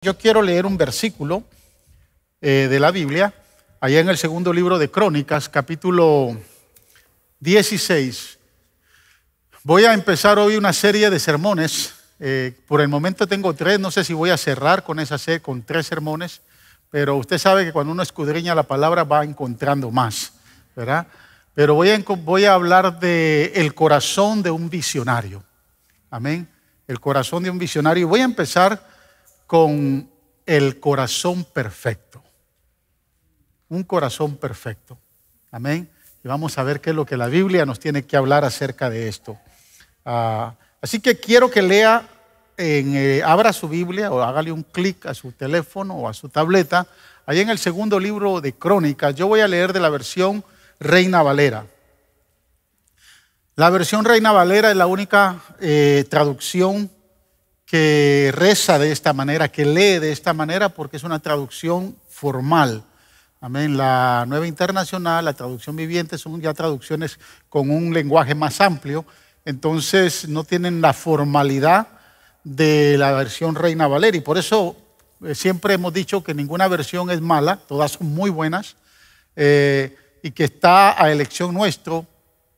Yo quiero leer un versículo de la Biblia, allá en el segundo libro de Crónicas, capítulo 16. Voy a empezar hoy una serie de sermones. Por el momento tengo 3, no sé si voy a cerrar con esa serie, con 3 sermones, pero usted sabe que cuando uno escudriña la palabra va encontrando más, ¿verdad? Pero voy a hablar del corazón de un visionario. Amén. El corazón de un visionario. Voy a empezar con el corazón perfecto. Un corazón perfecto. Amén. Y vamos a ver qué es lo que la Biblia nos tiene que hablar acerca de esto. Así que quiero que lea, abra su Biblia o hágale un clic a su teléfono o a su tableta. Ahí en el segundo libro de Crónicas, yo voy a leer de la versión Reina Valera. La versión Reina Valera es la única traducción que reza de esta manera, que lee de esta manera, porque es una traducción formal. Amén. La Nueva Internacional, la traducción viviente, son ya traducciones con un lenguaje más amplio. Entonces no tienen la formalidad de la versión Reina Valera. Y por eso siempre hemos dicho que ninguna versión es mala, todas son muy buenas. Y que está a elección nuestro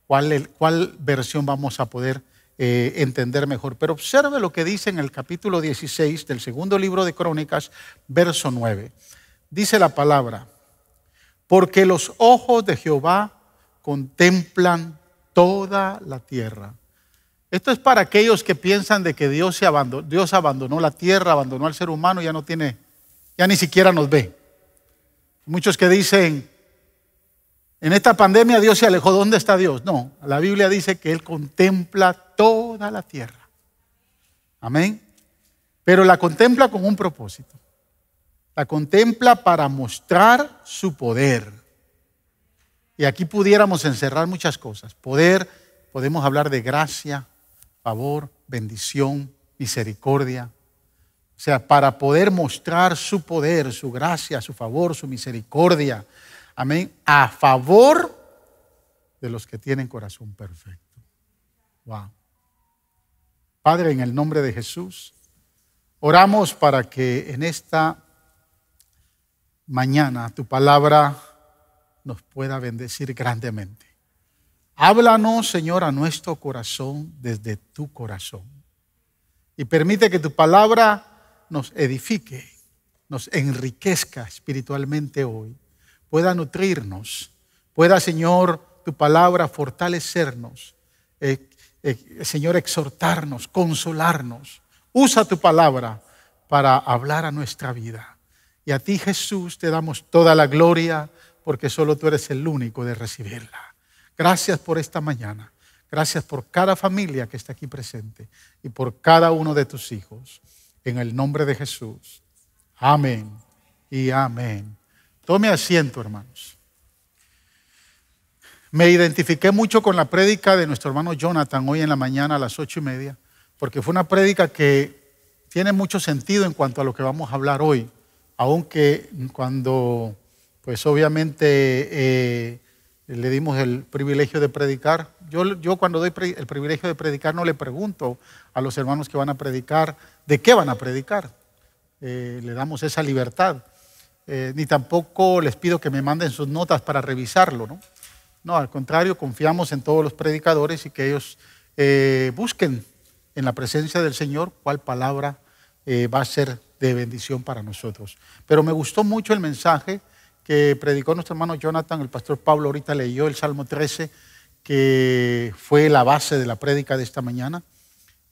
cuál versión vamos a poder entender mejor. Pero observe lo que dice en el capítulo 16 del segundo libro de Crónicas, verso 9. Dice la palabra: porque los ojos de Jehová contemplan toda la tierra. Esto es para aquellos que piensan de que Dios abandonó la tierra, abandonó al ser humano, ya ni siquiera nos ve. Muchos que dicen: en esta pandemia Dios se alejó. ¿Dónde está Dios? No, la Biblia dice que Él contempla toda la tierra. Amén. Pero la contempla con un propósito. La contempla para mostrar su poder. Y aquí pudiéramos encerrar muchas cosas. Podemos hablar de gracia, favor, bendición, misericordia. O sea, para poder mostrar su poder, su gracia, su favor, su misericordia. Amén. A favor de los que tienen corazón perfecto. Wow. Padre, en el nombre de Jesús, oramos para que en esta mañana tu palabra nos pueda bendecir grandemente. Háblanos, Señor, a nuestro corazón desde tu corazón. Y permite que tu palabra nos edifique, nos enriquezca espiritualmente hoy. Pueda nutrirnos, pueda, Señor, tu palabra fortalecernos, Señor, exhortarnos, consolarnos. Usa tu palabra para hablar a nuestra vida. Y a ti, Jesús, te damos toda la gloria, porque solo tú eres el único de recibirla. Gracias por esta mañana. Gracias por cada familia que está aquí presente y por cada uno de tus hijos. En el nombre de Jesús. Amén y amén. Tome asiento, hermanos. Me identifiqué mucho con la prédica de nuestro hermano Jonathan hoy en la mañana a las 8:30, porque fue una prédica que tiene mucho sentido en cuanto a lo que vamos a hablar hoy, aunque cuando, pues obviamente le dimos el privilegio de predicar. Yo cuando doy el privilegio de predicar no le pregunto a los hermanos que van a predicar de qué van a predicar. Le damos esa libertad. Ni tampoco les pido que me manden sus notas para revisarlo, ¿no? No, al contrario, confiamos en todos los predicadores y que ellos busquen en la presencia del Señor cuál palabra va a ser de bendición para nosotros. Pero me gustó mucho el mensaje que predicó nuestro hermano Jonathan. El pastor Pablo ahorita leyó el Salmo 13, que fue la base de la prédica de esta mañana.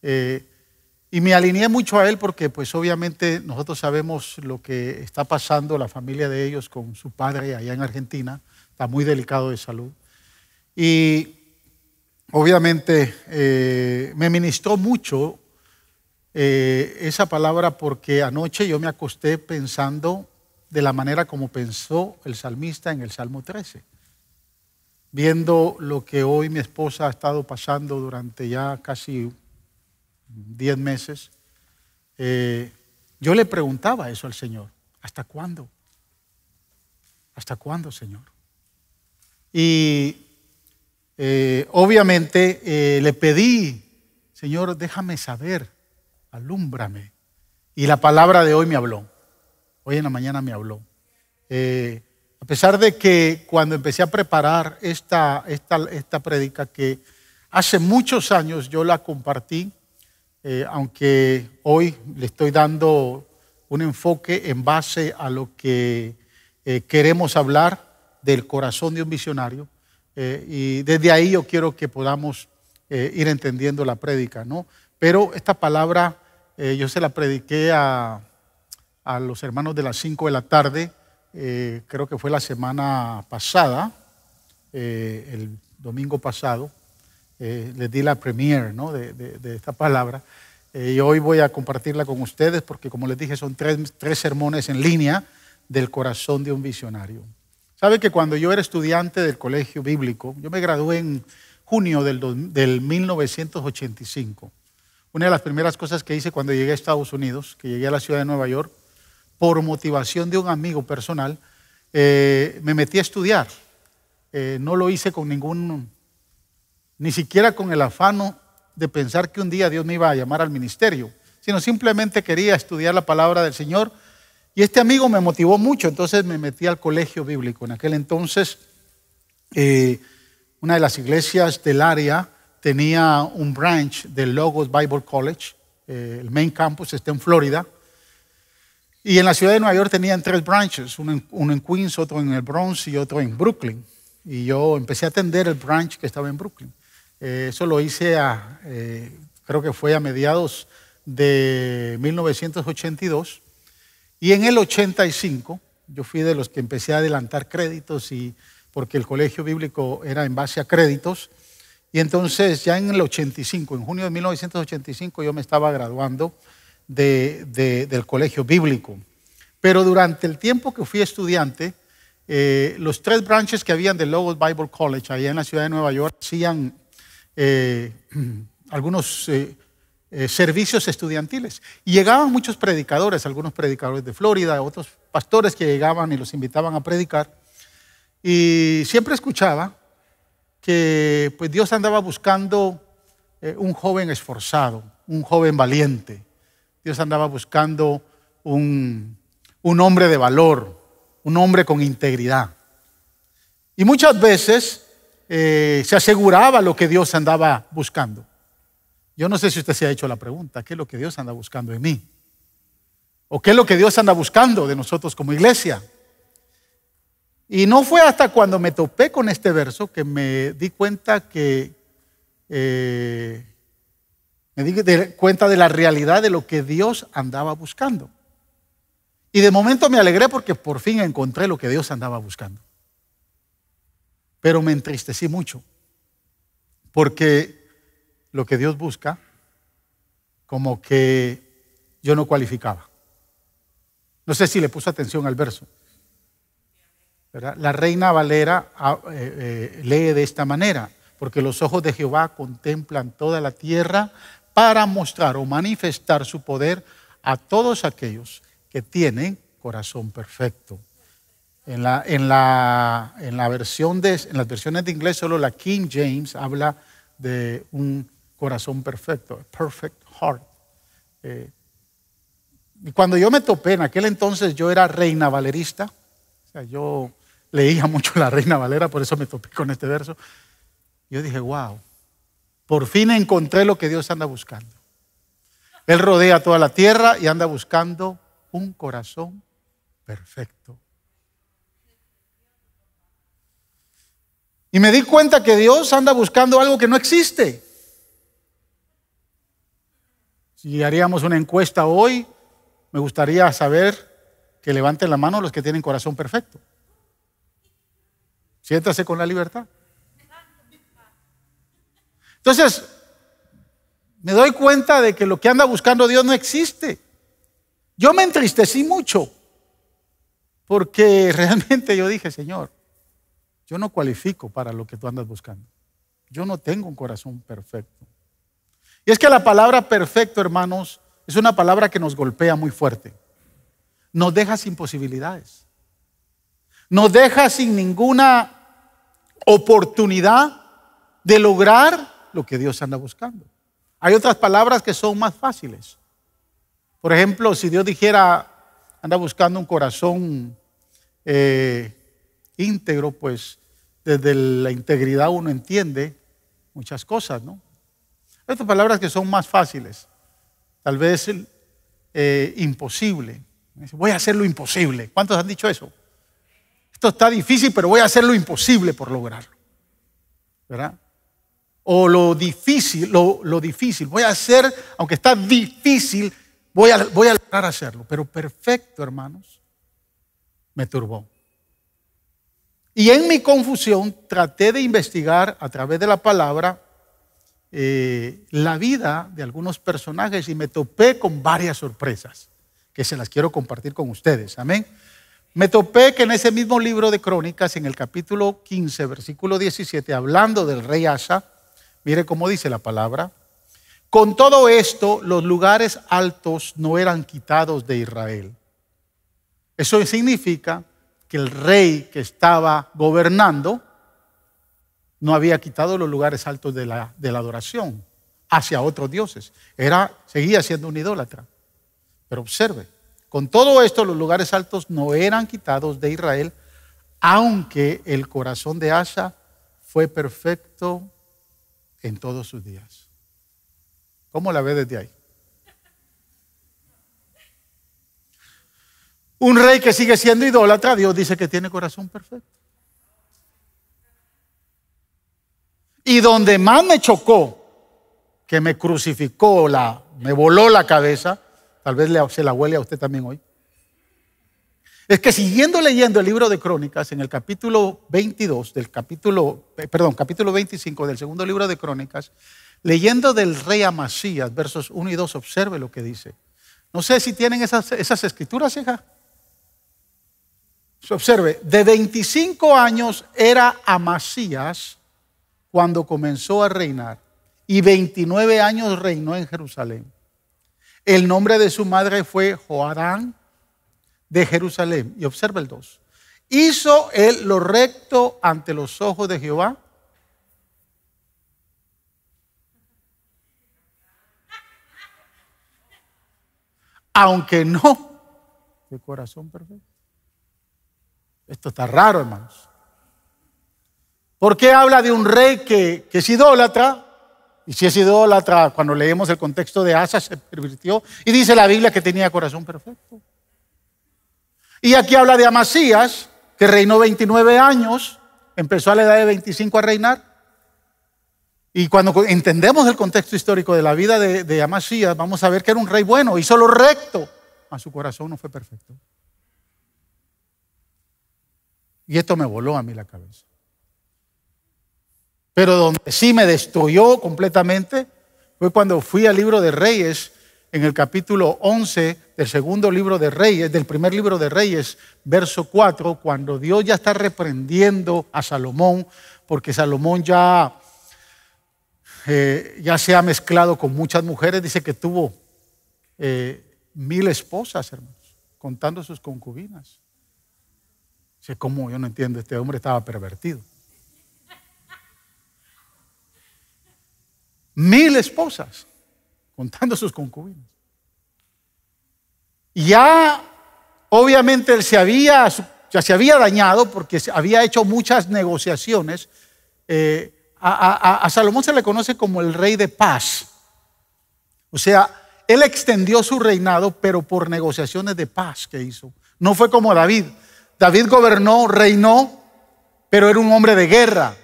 Y me alineé mucho a él porque pues obviamente nosotros sabemos lo que está pasando la familia de ellos con su padre allá en Argentina. Está muy delicado de salud. Y obviamente me ministró mucho esa palabra, porque anoche yo me acosté pensando de la manera como pensó el salmista en el Salmo 13. Viendo lo que hoy mi esposa ha estado pasando durante ya casi 10 meses, yo le preguntaba eso al Señor: ¿hasta cuándo? ¿Hasta cuándo, Señor? Y obviamente le pedí: Señor, déjame saber, alúmbrame. Y la palabra de hoy me habló. Hoy en la mañana me habló. A pesar de que cuando empecé a preparar esta prédica, que hace muchos años yo la compartí, aunque hoy le estoy dando un enfoque en base a lo que queremos hablar del corazón de un visionario, y desde ahí yo quiero que podamos ir entendiendo la prédica, ¿no? Pero esta palabra yo se la prediqué a los hermanos de las 5 de la tarde, creo que fue la semana pasada, el domingo pasado. Les di la premiere, ¿no? de esta palabra, y hoy voy a compartirla con ustedes porque, como les dije, son tres sermones en línea del corazón de un visionario. Sabe que cuando yo era estudiante del colegio bíblico, yo me gradué en junio del 1985. Una de las primeras cosas que hice cuando llegué a Estados Unidos, que llegué a la ciudad de Nueva York, por motivación de un amigo personal, me metí a estudiar. No lo hice con ni siquiera con el afán de pensar que un día Dios me iba a llamar al ministerio, sino simplemente quería estudiar la palabra del Señor. Y este amigo me motivó mucho, entonces me metí al colegio bíblico. En aquel entonces, una de las iglesias del área tenía un branch del Logos Bible College. El main campus está en Florida. Y en la ciudad de Nueva York tenían 3 branches, uno en Queens, otro en el Bronx y otro en Brooklyn. Y yo empecé a atender el branch que estaba en Brooklyn. Eso lo hice creo que fue a mediados de 1982. Y en el 85, yo fui de los que empecé a adelantar créditos, porque el colegio bíblico era en base a créditos. Y entonces ya en el 85, en junio de 1985, yo me estaba graduando del colegio bíblico. Pero durante el tiempo que fui estudiante, los 3 branches que habían del Logos Bible College allá en la ciudad de Nueva York hacían algunos servicios estudiantiles. Y llegaban muchos predicadores, algunos predicadores de Florida, otros pastores que llegaban y los invitaban a predicar. Y siempre escuchaba que pues, Dios andaba buscando un joven esforzado, un joven valiente. Dios andaba buscando un hombre de valor, un hombre con integridad. Y muchas veces se aseguraba lo que Dios andaba buscando. Yo no sé si usted se ha hecho la pregunta, ¿qué es lo que Dios anda buscando en mí? ¿O qué es lo que Dios anda buscando de nosotros como iglesia? Y no fue hasta cuando me topé con este verso que me di cuenta de la realidad de lo que Dios andaba buscando. Y de momento me alegré porque por fin encontré lo que Dios andaba buscando. Pero me entristecí mucho porque lo que Dios busca, como que yo no cualificaba. No sé si le puso atención al verso, ¿verdad? La Reina Valera lee de esta manera: porque los ojos de Jehová contemplan toda la tierra para mostrar o manifestar su poder a todos aquellos que tienen corazón perfecto. En las versiones de inglés, solo la King James habla de un corazón perfecto, a perfect heart. Y cuando yo me topé, en aquel entonces yo era reina valerista, o sea, yo leía mucho la Reina Valera, por eso me topé con este verso. Yo dije, wow, por fin encontré lo que Dios anda buscando. Él rodea toda la tierra y anda buscando un corazón perfecto. Y me di cuenta que Dios anda buscando algo que no existe. Si haríamos una encuesta hoy, me gustaría saber que levanten la mano los que tienen corazón perfecto. Siéntase con la libertad. Entonces, me doy cuenta de que lo que anda buscando Dios no existe. Yo me entristecí mucho porque realmente yo dije, Señor, yo no cualifico para lo que tú andas buscando. Yo no tengo un corazón perfecto. Y es que la palabra perfecto, hermanos, es una palabra que nos golpea muy fuerte. Nos deja sin posibilidades. Nos deja sin ninguna oportunidad de lograr lo que Dios anda buscando. Hay otras palabras que son más fáciles. Por ejemplo, si Dios dijera, anda buscando un corazón íntegro, pues desde la integridad uno entiende muchas cosas, ¿no? Estas palabras que son más fáciles, tal vez imposible. Voy a hacer lo imposible. ¿Cuántos han dicho eso? Esto está difícil, pero voy a hacer lo imposible por lograrlo, ¿verdad? O lo difícil, lo difícil. Voy a hacer, aunque está difícil, voy a lograr hacerlo. Pero perfecto, hermanos, me turbó. Y en mi confusión traté de investigar a través de la palabra la vida de algunos personajes y me topé con varias sorpresas que se las quiero compartir con ustedes. Amén. Me topé que en ese mismo libro de Crónicas, en el capítulo 15, versículo 17, hablando del rey Asa, mire cómo dice la palabra: con todo esto, los lugares altos no eran quitados de Israel. Eso significa que el rey que estaba gobernando no había quitado los lugares altos de la adoración hacia otros dioses. Seguía siendo un idólatra. Pero observe, con todo esto los lugares altos no eran quitados de Israel, aunque el corazón de Asa fue perfecto en todos sus días. ¿Cómo la ve desde ahí? Un rey que sigue siendo idólatra, Dios dice que tiene corazón perfecto. Y donde más me chocó, que me crucificó, me voló la cabeza, tal vez se la huele a usted también hoy, es que siguiendo leyendo el libro de Crónicas, en el capítulo 22, capítulo 25 del segundo libro de Crónicas, leyendo del rey Amasías, versos 1 y 2, observe lo que dice. No sé si tienen esas escrituras, hija. Observe, de 25 años era Amasías cuando comenzó a reinar, y 29 años reinó en Jerusalén. El nombre de su madre fue Joadán de Jerusalén. Y observa el 2. ¿Hizo él lo recto ante los ojos de Jehová? Aunque no de corazón perfecto. Esto está raro, hermanos. ¿Por qué habla de un rey que es idólatra? Y si es idólatra, cuando leemos el contexto de Asa, se pervirtió. Y dice la Biblia que tenía corazón perfecto. Y aquí habla de Amasías, que reinó 29 años, empezó a la edad de 25 a reinar. Y cuando entendemos el contexto histórico de la vida de Amasías, vamos a ver que era un rey bueno, hizo lo recto, mas su corazón no fue perfecto. Y esto me voló a mí la cabeza. Pero donde sí me destruyó completamente fue cuando fui al libro de Reyes, en el capítulo 11 del segundo libro de Reyes, del primer libro de Reyes, verso 4, cuando Dios ya está reprendiendo a Salomón, porque Salomón ya se ha mezclado con muchas mujeres. Dice que tuvo 1000 esposas, hermanos, contando sus concubinas. Dice, ¿cómo? Yo no entiendo, este hombre estaba pervertido. 1000 esposas, contando sus concubinas. Y ya, obviamente, él ya se había dañado porque había hecho muchas negociaciones. A Salomón se le conoce como el rey de paz. O sea, él extendió su reinado, pero por negociaciones de paz que hizo. No fue como David. David gobernó, reinó, pero era un hombre de guerra.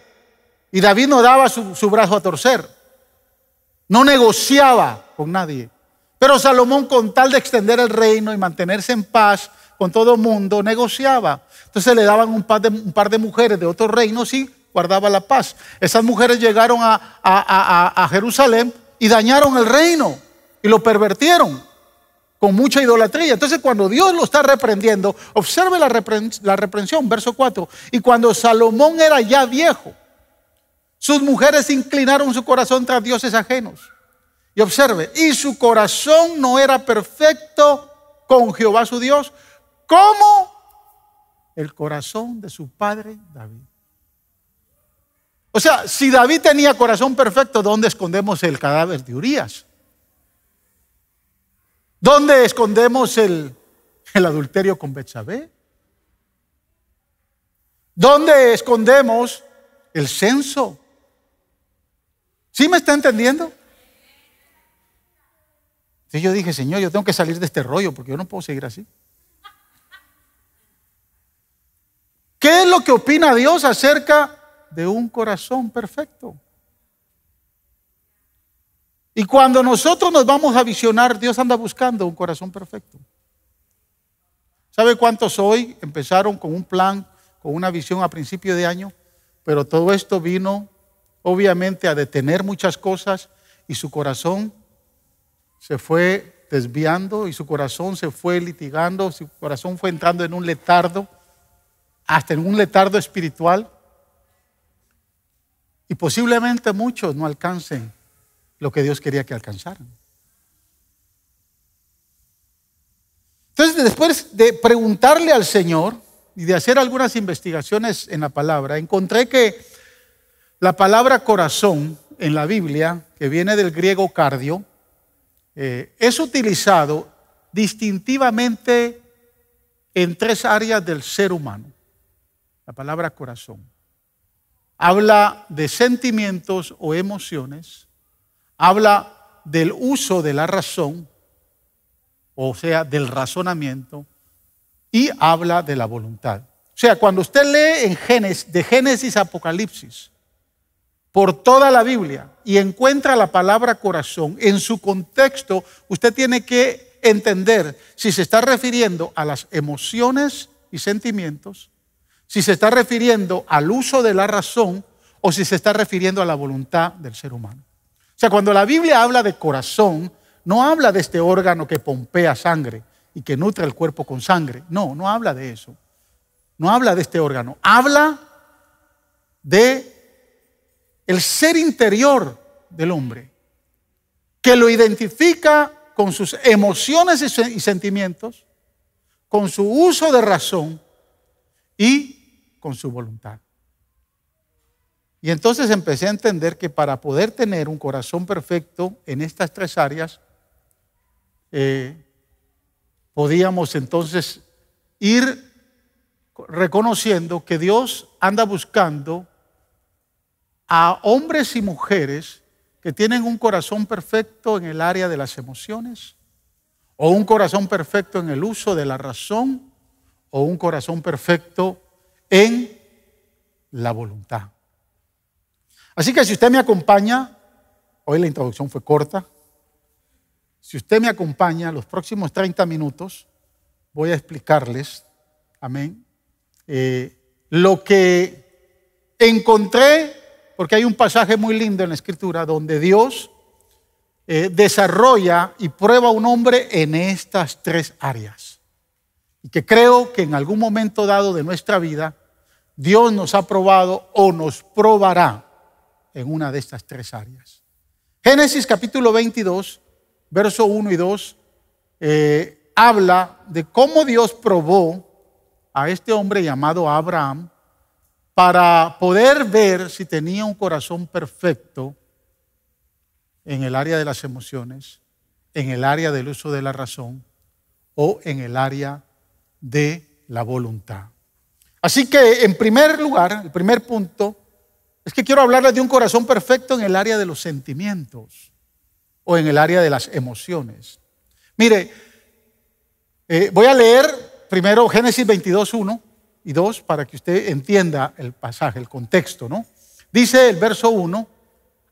Y David no daba su brazo a torcer. No negociaba con nadie. Pero Salomón, con tal de extender el reino y mantenerse en paz con todo el mundo, negociaba. Entonces le daban un par de mujeres de otros reinos y guardaba la paz. Esas mujeres llegaron a Jerusalén y dañaron el reino y lo pervertieron con mucha idolatría. Entonces, cuando Dios lo está reprendiendo, observe la reprensión, verso 4. Y cuando Salomón era ya viejo, sus mujeres inclinaron su corazón tras dioses ajenos. Y observe, y su corazón no era perfecto con Jehová su Dios, como el corazón de su padre David. O sea, si David tenía corazón perfecto, ¿dónde escondemos el cadáver de Urías? ¿Dónde escondemos el adulterio con Betsabé? ¿Dónde escondemos el censo? ¿Sí me está entendiendo? Entonces yo dije, Señor, yo tengo que salir de este rollo porque yo no puedo seguir así. ¿Qué es lo que opina Dios acerca de un corazón perfecto? Y cuando nosotros nos vamos a visionar, Dios anda buscando un corazón perfecto. ¿Sabe cuántos hoy empezaron con un plan, con una visión a principio de año? Pero todo esto vino obviamente a detener muchas cosas y su corazón se fue desviando y su corazón se fue litigando, su corazón fue entrando en un letardo, hasta en un letardo espiritual. Y posiblemente muchos no alcancen lo que Dios quería que alcanzaran. Entonces, después de preguntarle al Señor y de hacer algunas investigaciones en la palabra, encontré que la palabra corazón en la Biblia, que viene del griego cardio, es utilizado distintivamente en 3 áreas del ser humano. La palabra corazón habla de sentimientos o emociones, habla del uso de la razón, o sea, del razonamiento, y habla de la voluntad. O sea, cuando usted lee de Génesis a Apocalipsis, por toda la Biblia, y encuentra la palabra corazón, en su contexto, usted tiene que entender si se está refiriendo a las emociones y sentimientos, si se está refiriendo al uso de la razón, o si se está refiriendo a la voluntad del ser humano. O sea, cuando la Biblia habla de corazón, no habla de este órgano que pompea sangre y que nutre el cuerpo con sangre. No, no habla de eso. No habla de este órgano. Habla de el ser interior del hombre, que lo identifica con sus emociones y sentimientos, con su uso de razón y con su voluntad. Y entonces empecé a entender que para poder tener un corazón perfecto en estas 3 áreas, podíamos entonces ir reconociendo que Dios anda buscando a hombres y mujeres que tienen un corazón perfecto en el área de las emociones, o un corazón perfecto en el uso de la razón, o un corazón perfecto en la voluntad. Así que si usted me acompaña, hoy la introducción fue corta, si usted me acompaña los próximos 30 minutos, voy a explicarles, amén, lo que encontré, porque hay un pasaje muy lindo en la Escritura donde Dios desarrolla y prueba a un hombre en estas 3 áreas. Y que creo que en algún momento dado de nuestra vida, Dios nos ha probado o nos probará en una de estas 3 áreas. Génesis capítulo 22, verso 1 y 2, habla de cómo Dios probó a este hombre llamado Abraham para poder ver si tenía un corazón perfecto en el área de las emociones, en el área del uso de la razón o en el área de la voluntad. Así que en primer lugar, el primer punto, es que quiero hablarles de un corazón perfecto en el área de los sentimientos o en el área de las emociones. Mire, voy a leer primero Génesis 22, 1 y 2 para que usted entienda el pasaje, el contexto, ¿no? Dice el verso 1,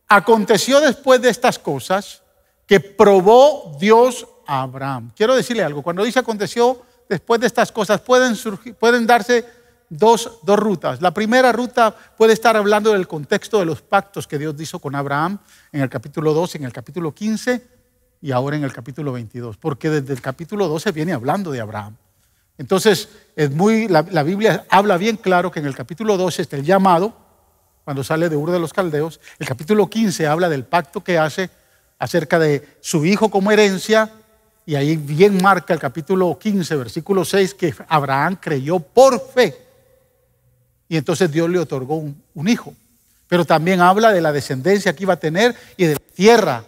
aconteció después de estas cosas que probó Dios a Abraham. Quiero decirle algo, cuando dice aconteció después de estas cosas, pueden darse dos rutas. La primera ruta puede estar hablando del contexto de los pactos que Dios hizo con Abraham en el capítulo 12, en el capítulo 15 y ahora en el capítulo 22, porque desde el capítulo 12 viene hablando de Abraham. Entonces, la Biblia habla bien claro que en el capítulo 12 está el llamado, cuando sale de Ur de los Caldeos. El capítulo 15 habla del pacto que hace acerca de su hijo como herencia, y ahí bien marca el capítulo 15, versículo 6, que Abraham creyó por fe. Y entonces Dios le otorgó un hijo. Pero también habla de la descendencia que iba a tener y de la tierra,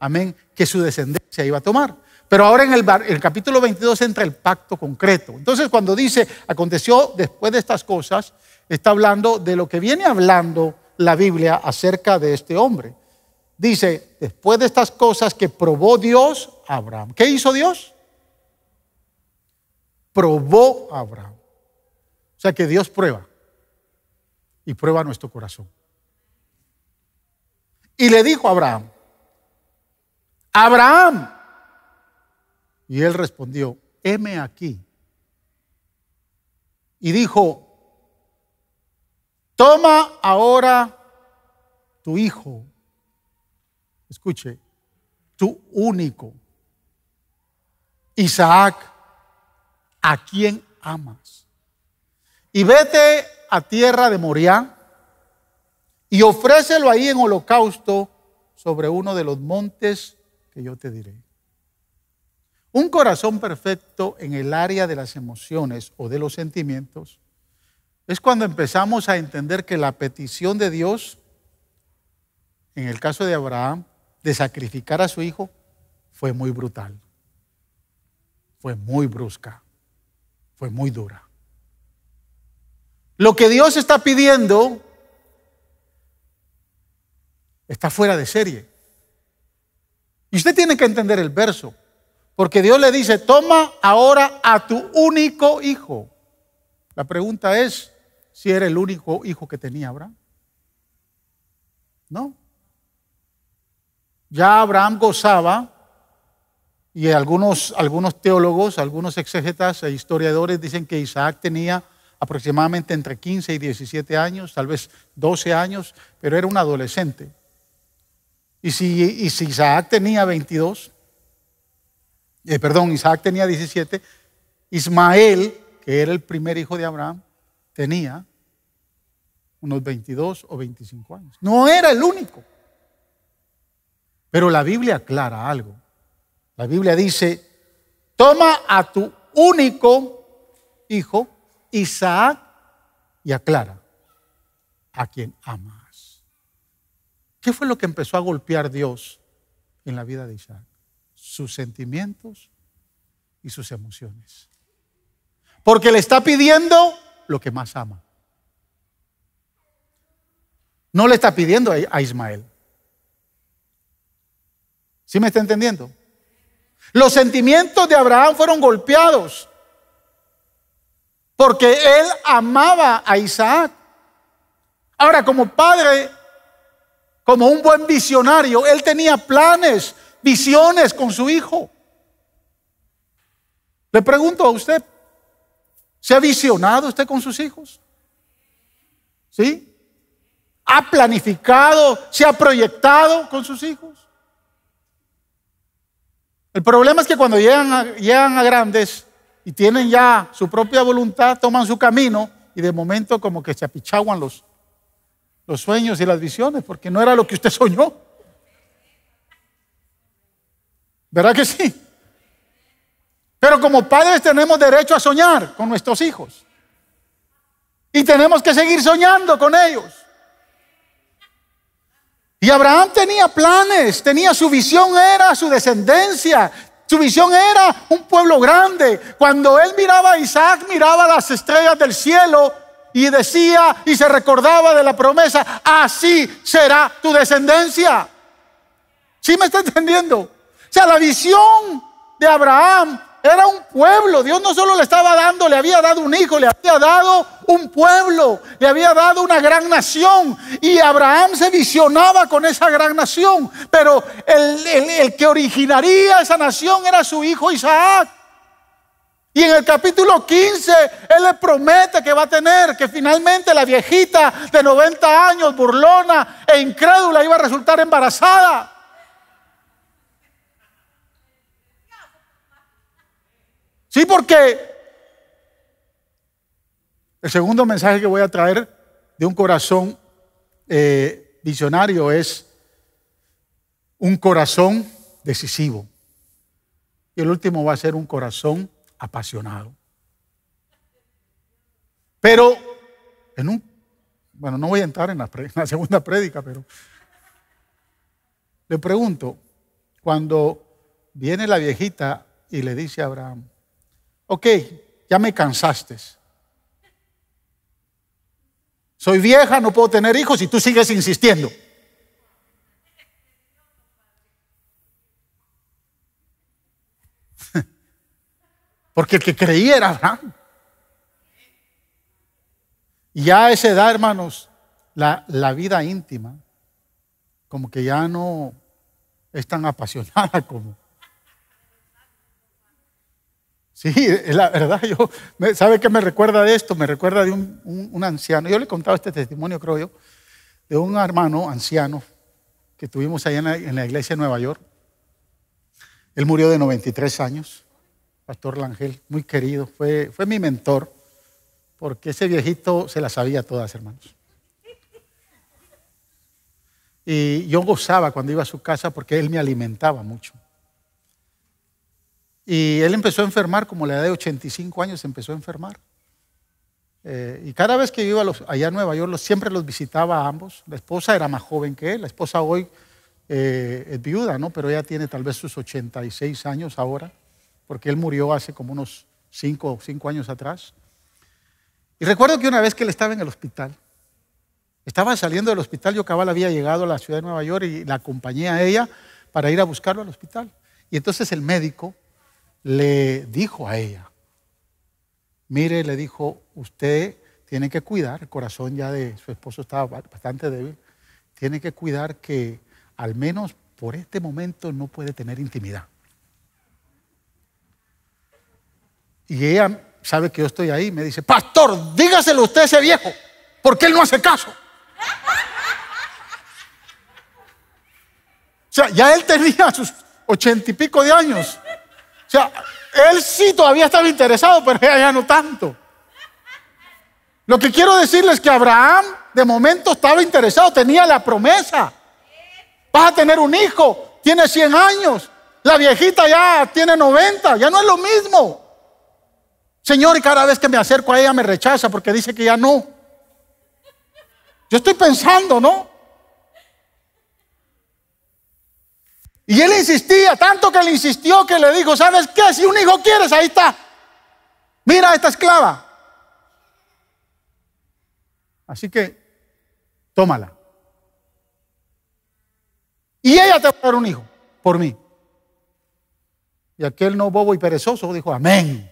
amén, que su descendencia iba a tomar. Pero ahora en el capítulo 22 entra el pacto concreto. Entonces cuando dice, aconteció después de estas cosas, está hablando de lo que viene hablando la Biblia acerca de este hombre. Dice, después de estas cosas que probó Dios a Abraham. ¿Qué hizo Dios? Probó a Abraham. O sea que Dios prueba. Y prueba nuestro corazón. Y le dijo a Abraham, Abraham. Y él respondió, heme aquí. Y dijo, toma ahora tu hijo. Escuche, tu único, Isaac, a quien amas. Y vete a tierra de Moriah y ofrécelo ahí en holocausto sobre uno de los montes que yo te diré. Un corazón perfecto en el área de las emociones o de los sentimientos es cuando empezamos a entender que la petición de Dios, en el caso de Abraham, de sacrificar a su hijo, fue muy brutal, fue muy brusca, fue muy dura. Lo que Dios está pidiendo está fuera de serie. Y usted tiene que entender el verso, porque Dios le dice, toma ahora a tu único hijo. La pregunta es, si era el único hijo que tenía Abraham. No. Ya Abraham gozaba, y algunos teólogos, algunos exégetas e historiadores dicen que Isaac tenía aproximadamente entre 15 y 17 años, tal vez 12 años, pero era un adolescente. Y si Isaac tenía 22, Isaac tenía 17, Ismael, que era el primer hijo de Abraham, tenía unos 22 o 25 años. No era el único. Pero la Biblia aclara algo. La Biblia dice, toma a tu único hijo, Isaac, y aclara, a quien amas. ¿Qué fue lo que empezó a golpear Dios en la vida de Isaac? Sus sentimientos y sus emociones. Porque le está pidiendo lo que más ama. No le está pidiendo a Ismael. ¿Sí me está entendiendo? Los sentimientos de Abraham fueron golpeados porque él amaba a Isaac. Ahora, como padre, como un buen visionario, él tenía planes, visiones con su hijo. Le pregunto a usted, ¿se ha visionado usted con sus hijos? ¿Sí? ¿Ha planificado, se ha proyectado con sus hijos? El problema es que cuando llegan a grandes y tienen ya su propia voluntad, toman su camino y de momento como que se apichaguan los sueños y las visiones, porque no era lo que usted soñó. ¿Verdad que sí? Pero como padres tenemos derecho a soñar con nuestros hijos. Y tenemos que seguir soñando con ellos. Y Abraham tenía planes, tenía su visión, era su descendencia. Su visión era un pueblo grande. Cuando él miraba a Isaac, miraba las estrellas del cielo y decía y se recordaba de la promesa, así será tu descendencia. ¿Sí me está entendiendo? O sea, la visión de Abraham era un pueblo. Dios no solo le estaba dando, le había dado un hijo, le había dado un pueblo, le había dado una gran nación. Y Abraham se visionaba con esa gran nación. Pero el que originaría esa nación era su hijo Isaac. Y en el capítulo 15, él le promete que va a tener, que finalmente la viejita de 90 años, burlona e incrédula, iba a resultar embarazada. Sí, porque el segundo mensaje que voy a traer de un corazón visionario es un corazón decisivo. Y el último va a ser un corazón apasionado. Pero no voy a entrar en la segunda prédica, pero le pregunto, cuando viene la viejita y le dice a Abraham, ok, ya me cansaste. Soy vieja, no puedo tener hijos y tú sigues insistiendo. Porque el que creía era Abraham. Y ya a esa edad, hermanos, la vida íntima como que ya no es tan apasionada como. Sí, es la verdad. ¿Sabe qué me recuerda de esto? Me recuerda de un anciano. Yo le he contado este testimonio, creo yo, de un hermano anciano que tuvimos allá en la iglesia de Nueva York. Él murió de 93 años, Pastor Langel, muy querido. Fue mi mentor, porque ese viejito se las sabía todas, hermanos. Y yo gozaba cuando iba a su casa porque él me alimentaba mucho. Y él empezó a enfermar, como a la edad de 85 años empezó a enfermar. Y cada vez que iba allá a Nueva York, siempre los visitaba a ambos. La esposa era más joven que él. La esposa hoy es viuda, ¿no? Pero ella tiene tal vez sus 86 años ahora, porque él murió hace como unos 5 años atrás. Y recuerdo que una vez que él estaba en el hospital, estaba saliendo del hospital, yo cabal había llegado a la ciudad de Nueva York y la acompañé a ella para ir a buscarlo al hospital. Y entonces el médico le dijo a ella, mire, le dijo, usted tiene que cuidar, el corazón ya de su esposo estaba bastante débil, tiene que cuidar que al menos por este momento no puede tener intimidad. Y ella sabe que yo estoy ahí y me dice, pastor, dígaselo usted a ese viejo, porque él no hace caso. O sea, ya él tenía sus 80 y pico de años. O sea, él sí todavía estaba interesado, pero ella ya no tanto. Lo que quiero decirles es que Abraham de momento estaba interesado, tenía la promesa. Vas a tener un hijo, tiene 100 años. La viejita ya tiene 90, ya no es lo mismo. Señor, y cada vez que me acerco a ella me rechaza porque dice que ya no. Yo estoy pensando, ¿no? Y él insistía, tanto que le insistió que le dijo, ¿sabes qué? Si un hijo quieres, ahí está. Mira a esta esclava. Así que, tómala. Y ella te va a dar un hijo, por mí. Y aquel no bobo y perezoso dijo, amén.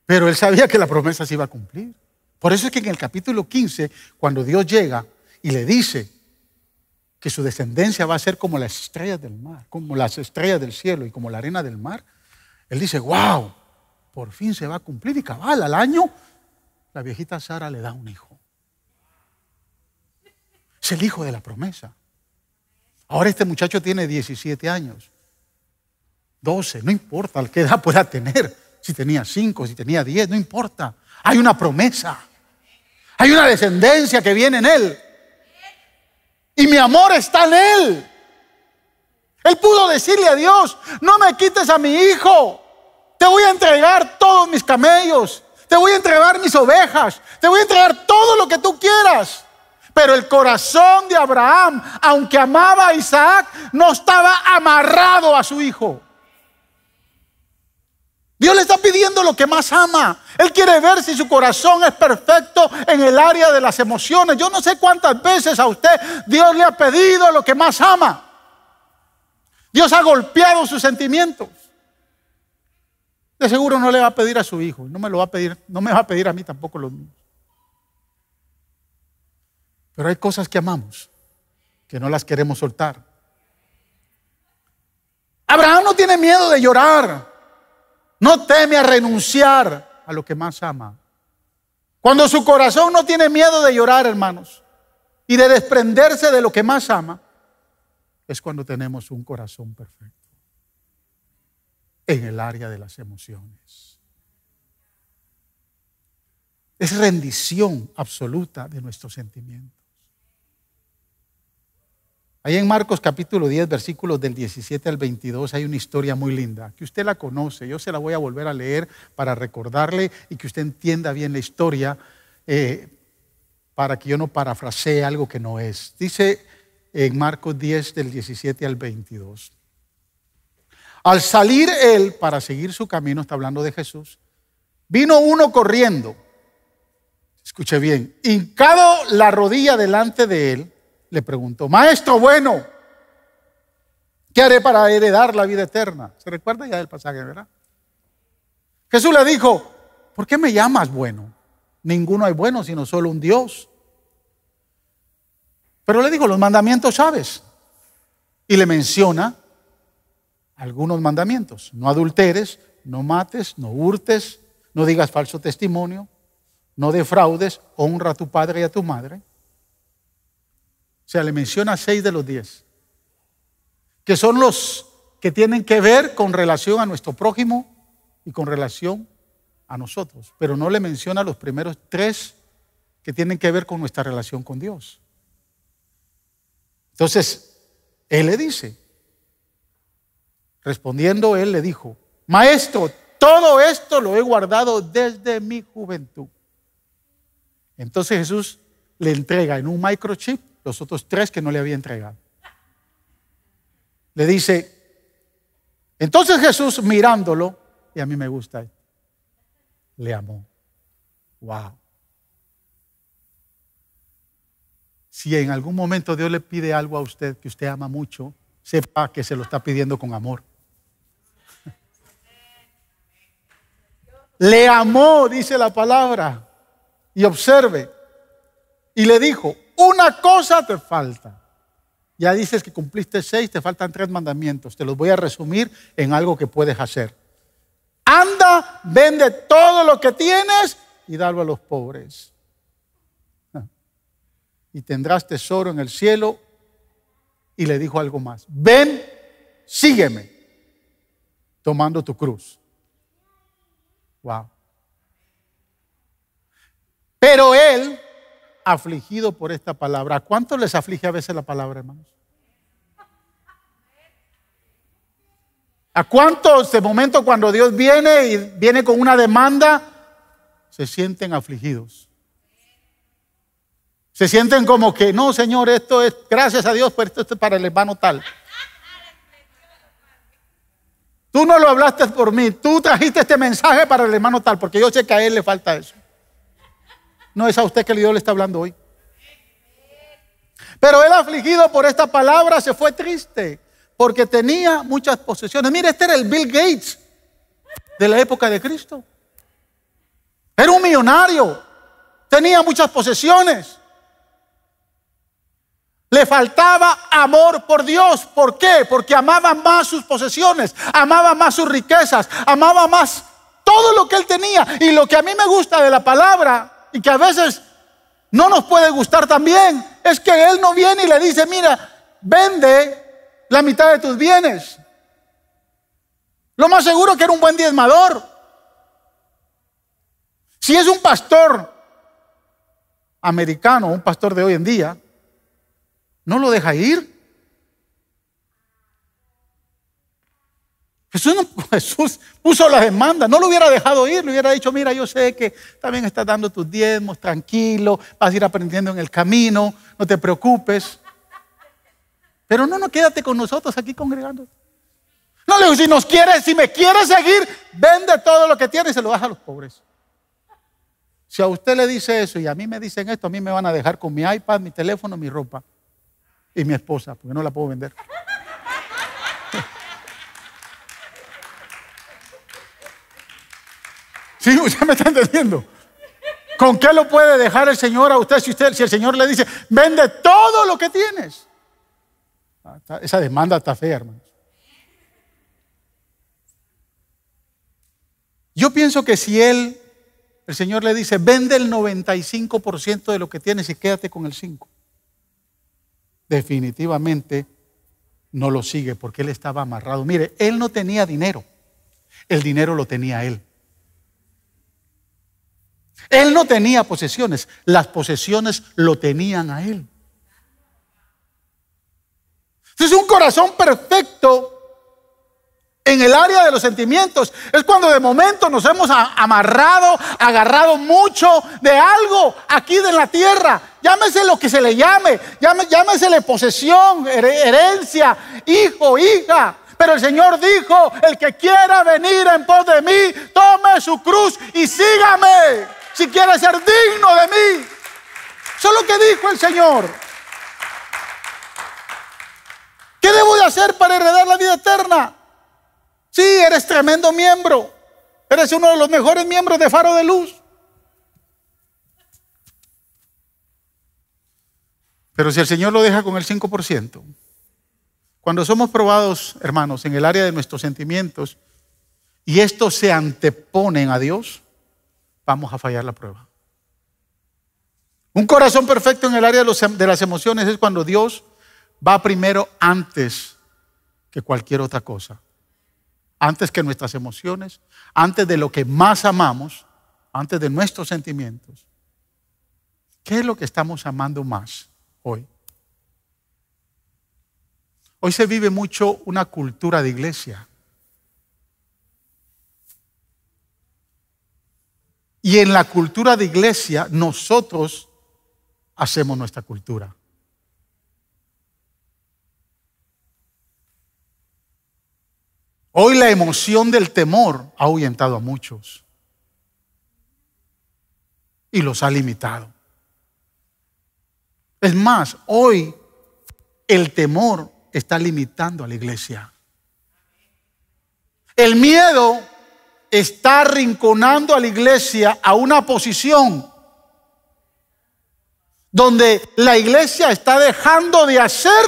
Pero él sabía que la promesa se iba a cumplir. Por eso es que en el capítulo 15, cuando Dios llega y le dice que su descendencia va a ser como las estrellas del mar, como las estrellas del cielo y como la arena del mar, él dice, wow, por fin se va a cumplir. Y cabal, al año, la viejita Sara le da un hijo. Es el hijo de la promesa. Ahora este muchacho tiene 17 años, 12, no importa qué edad pueda tener, si tenía 5, si tenía 10, no importa. Hay una promesa, hay una descendencia que viene en él. Y mi amor está en él. Él pudo decirle a Dios, no me quites a mi hijo. Te voy a entregar todos mis camellos. Te voy a entregar mis ovejas. Te voy a entregar todo lo que tú quieras. Pero el corazón de Abraham, aunque amaba a Isaac, no estaba amarrado a su hijo. Dios le está pidiendo lo que más ama. Él quiere ver si su corazón es perfecto en el área de las emociones. Yo no sé cuántas veces a usted Dios le ha pedido lo que más ama. Dios ha golpeado sus sentimientos. De seguro no le va a pedir a su hijo. No me lo va a pedir, no me va a pedir a mí tampoco lo mismo. Pero hay cosas que amamos, que no las queremos soltar. Abraham no tiene miedo de llorar. No teme a renunciar a lo que más ama. Cuando su corazón no tiene miedo de llorar, hermanos, y de desprenderse de lo que más ama, es cuando tenemos un corazón perfecto en el área de las emociones. Es rendición absoluta de nuestros sentimientos. Ahí en Marcos capítulo 10, versículos del 17 al 22, hay una historia muy linda, que usted la conoce. Yo se la voy a volver a leer para recordarle y que usted entienda bien la historia, para que yo no parafrasee algo que no es. Dice en Marcos 10 del 17 al 22. Al salir él para seguir su camino, está hablando de Jesús, vino uno corriendo, escuche bien, hincado la rodilla delante de él, le preguntó: Maestro bueno, ¿qué haré para heredar la vida eterna? ¿Se recuerda ya del pasaje, verdad? Jesús le dijo: ¿por qué me llamas bueno? Ninguno hay bueno sino solo un Dios. Pero le dijo: los mandamientos sabes. Y le menciona algunos mandamientos: no adulteres, no mates, no hurtes, no digas falso testimonio, no defraudes, honra a tu padre y a tu madre. O sea, le menciona 6 de los 10, que son los que tienen que ver con relación a nuestro prójimo y con relación a nosotros. Pero no le menciona los primeros 3 que tienen que ver con nuestra relación con Dios. Entonces, él le dice, respondiendo él le dijo: Maestro, todo esto lo he guardado desde mi juventud. Entonces Jesús le entrega en un microchip los otros 3 que no le había entregado. Le dice, entonces Jesús, mirándolo, y a mí me gusta, le amó. Wow. Si en algún momento Dios le pide algo a usted que usted ama mucho, sepa que se lo está pidiendo con amor. Le amó, dice la palabra. Y observe. Y le dijo: una cosa te falta. Ya dices que cumpliste 6, te faltan 3 mandamientos. Te los voy a resumir en algo que puedes hacer. Anda, vende todo lo que tienes y dalo a los pobres. Y tendrás tesoro en el cielo. Y le dijo algo más: ven, sígueme, tomando tu cruz. Wow. Pero él, afligido por esta palabra. ¿A cuántos les aflige a veces la palabra, hermanos? ¿A cuántos de momento cuando Dios viene y viene con una demanda, se sienten afligidos? Se sienten como que, no, Señor, esto es, gracias a Dios, pero esto es para el hermano tal. Tú no lo hablaste por mí, tú trajiste este mensaje para el hermano tal, porque yo sé que a él le falta eso. No es a usted que Dios le está hablando hoy. Pero él, afligido por esta palabra, se fue triste, porque tenía muchas posesiones. Mire, este era el Bill Gates de la época de Cristo. Era un millonario, tenía muchas posesiones. Le faltaba amor por Dios. ¿Por qué? Porque amaba más sus posesiones, amaba más sus riquezas, amaba más todo lo que él tenía. Y lo que a mí me gusta de la palabra, y que a veces no nos puede gustar también, es que él no viene y le dice: mira, vende la mitad de tus bienes. Lo más seguro que era un buen diezmador. Si es un pastor americano, un pastor de hoy en día, no lo deja ir. Jesús puso la demanda, no lo hubiera dejado ir, le hubiera dicho: mira, yo sé que también estás dando tus diezmos, tranquilo, vas a ir aprendiendo en el camino, no te preocupes. Pero no, quédate con nosotros aquí congregando. No, le digo, si me quieres seguir, vende todo lo que tienes y se lo das a los pobres. Si a usted le dice eso y a mí me dicen esto, a mí me van a dejar con mi iPad, mi teléfono, mi ropa y mi esposa, porque no la puedo vender. Sí, usted me está entendiendo. ¿Con qué lo puede dejar el Señor a usted si el Señor le dice: vende todo lo que tienes? Esa demanda está fea, hermanos. Yo pienso que si el Señor le dice: vende el 95% de lo que tienes y quédate con el 5%, definitivamente no lo sigue, porque él estaba amarrado. Mire, él no tenía dinero, el dinero lo tenía él. Él no tenía posesiones, las posesiones lo tenían a él. Entonces, un corazón perfecto En el área de los sentimientos es cuando de momento nos hemos agarrado mucho de algo aquí de la tierra. Llámese lo que se le llame, llámesele posesión, herencia, hijo, hija. Pero el Señor dijo: el que quiera venir en pos de mí, tome su cruz y sígame, si quiere ser digno de mí. Eso es lo que dijo el Señor. ¿Qué debo de hacer para heredar la vida eterna? Sí, eres tremendo miembro. Eres uno de los mejores miembros de Faro de Luz. Pero si el Señor lo deja con el 5%, cuando somos probados, hermanos, en el área de nuestros sentimientos, y estos se anteponen a Dios, vamos a fallar la prueba. Un corazón perfecto en el área de las emociones es cuando Dios va primero antes que cualquier otra cosa. Antes que nuestras emociones, antes de lo que más amamos, antes de nuestros sentimientos. ¿Qué es lo que estamos amando más hoy? Hoy se vive mucho una cultura de iglesia. Y en la cultura de iglesia nosotros hacemos nuestra cultura. Hoy la emoción del temor ha ahuyentado a muchos y los ha limitado. Es más, hoy el temor está limitando a la iglesia. El miedo está arrinconando a la iglesia a una posición donde la iglesia está dejando de hacer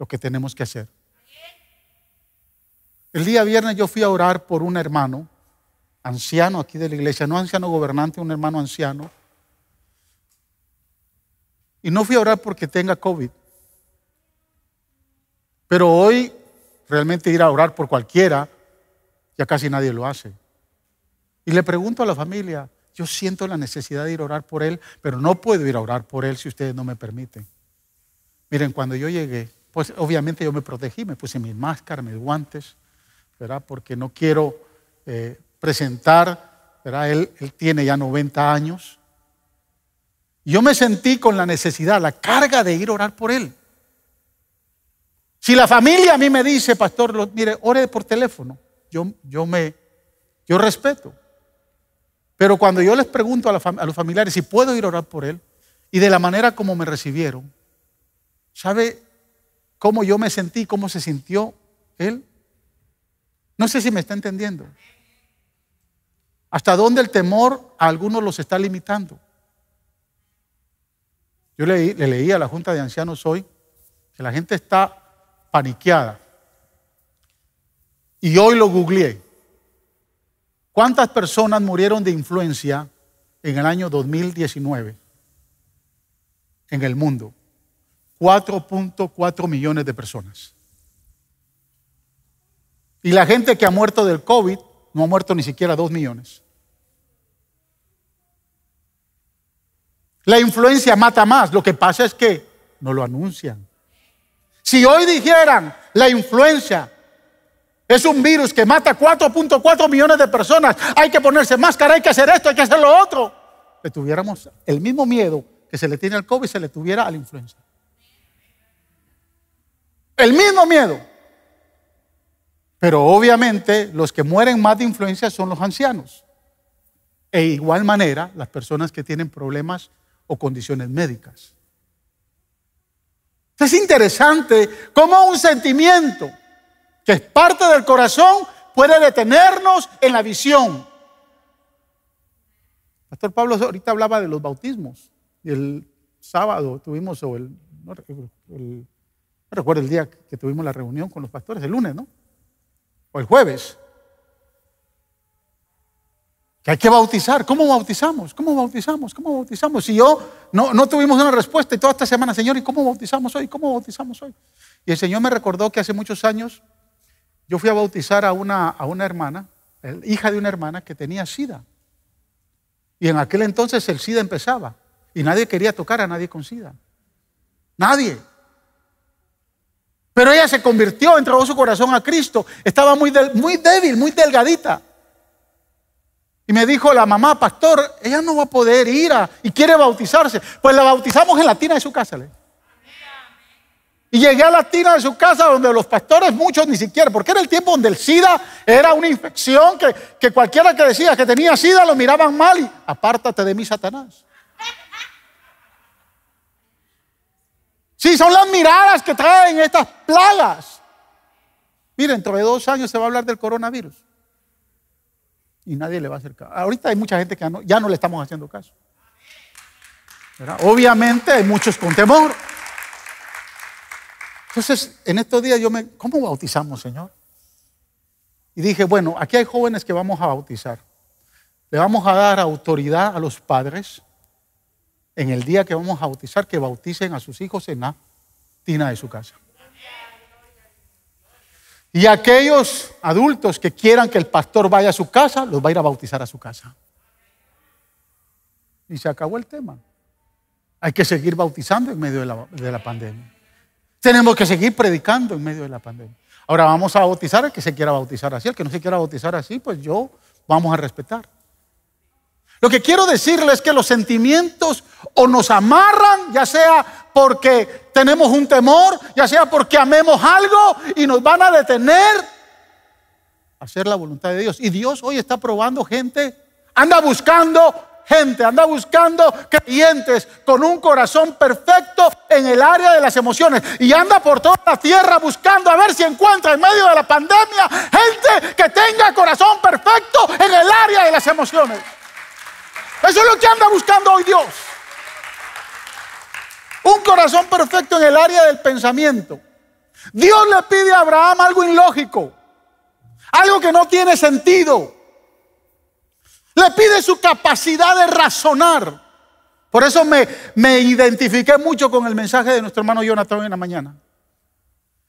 lo que tenemos que hacer. El día viernes yo fui a orar por un hermano anciano aquí de la iglesia, no anciano gobernante, un hermano anciano. Y no fui a orar porque tenga COVID. Pero hoy realmente ir a orar por cualquiera, ya casi nadie lo hace. Y le pregunto a la familia: yo siento la necesidad de ir a orar por él, pero no puedo ir a orar por él si ustedes no me permiten. Miren, cuando yo llegué, pues obviamente yo me protegí, me puse mi máscara, mis guantes, ¿verdad? Porque no quiero presentar, ¿verdad? Él tiene ya 90 años. Yo me sentí con la necesidad, la carga de ir a orar por él. Si la familia a mí me dice: pastor, mire, ore por teléfono, yo respeto. Pero cuando yo les pregunto a los familiares si puedo ir a orar por él, y de la manera como me recibieron, ¿sabe cómo yo me sentí? ¿Cómo se sintió él? No sé si me está entendiendo. ¿Hasta dónde el temor a algunos los está limitando? Yo le leí a la Junta de Ancianos hoy que la gente está paniqueada. Y hoy lo googleé. ¿Cuántas personas murieron de influencia en el año 2019 en el mundo? 4.4 millones de personas. Y la gente que ha muerto del COVID no ha muerto ni siquiera 2 millones. La influencia mata más. Lo que pasa es que no lo anuncian. Si hoy dijeran: la influencia es un virus que mata 4.4 millones de personas, hay que ponerse máscara, hay que hacer esto, hay que hacer lo otro, le tuviéramos el mismo miedo que se le tiene al COVID, se le tuviera a la influenza. El mismo miedo. Pero obviamente los que mueren más de influenza son los ancianos. E igual manera las personas que tienen problemas o condiciones médicas. Es interesante cómo un sentimiento que es parte del corazón puede detenernos en la visión. Pastor Pablo ahorita hablaba de los bautismos. Y el sábado tuvimos, no recuerdo el día que tuvimos la reunión con los pastores, el lunes, ¿no? O el jueves. Que hay que bautizar. ¿Cómo bautizamos? ¿Cómo bautizamos? ¿Cómo bautizamos? Si no tuvimos una respuesta y toda esta semana: Señor, ¿y cómo bautizamos hoy? ¿Cómo bautizamos hoy? Y el Señor me recordó que hace muchos años yo fui a bautizar a una hermana, hija de una hermana que tenía SIDA. Y en aquel entonces el SIDA empezaba y nadie quería tocar a nadie con SIDA. Nadie. Pero ella se convirtió, entregó su corazón a Cristo. Estaba muy débil, muy delgadita. Y me dijo la mamá: pastor, ella no va a poder ir y quiere bautizarse. Pues la bautizamos en la tina de su casa. Y llegué a la tina de su casa, donde los pastores, muchos ni siquiera, porque era el tiempo donde el SIDA era una infección que cualquiera que decía que tenía SIDA lo miraban mal y: apártate de mí, Satanás. Sí, son las miradas que traen estas plagas. Miren, dentro de 2 años se va a hablar del coronavirus y nadie le va a hacer caso. Ahorita hay mucha gente que ya no le estamos haciendo caso, ¿verdad? Obviamente hay muchos con temor. Entonces, en estos días ¿cómo bautizamos, Señor? Y dije, bueno, aquí hay jóvenes que vamos a bautizar. Le vamos a dar autoridad a los padres en el día que vamos a bautizar, que bauticen a sus hijos en la tina de su casa. Y aquellos adultos que quieran que el pastor vaya a su casa, los va a ir a bautizar a su casa. Y se acabó el tema. Hay que seguir bautizando en medio de la pandemia. Tenemos que seguir predicando en medio de la pandemia. Ahora vamos a bautizar al que se quiera bautizar así. El que no se quiera bautizar así, pues vamos a respetar. Lo que quiero decirles es que los sentimientos o nos amarran, ya sea porque tenemos un temor, ya sea porque amemos algo, y nos van a detener a hacer la voluntad de Dios. Y Dios hoy está probando gente, anda buscando creyentes con un corazón perfecto en el área de las emociones, y anda por toda la tierra buscando a ver si encuentra en medio de la pandemia gente que tenga corazón perfecto en el área de las emociones. Eso es lo que anda buscando hoy Dios. Un corazón perfecto en el área del pensamiento. Dios le pide a Abraham algo ilógico, algo que no tiene sentido. Le pide su capacidad de razonar. Por eso me identifiqué mucho con el mensaje de nuestro hermano Jonathan en la mañana.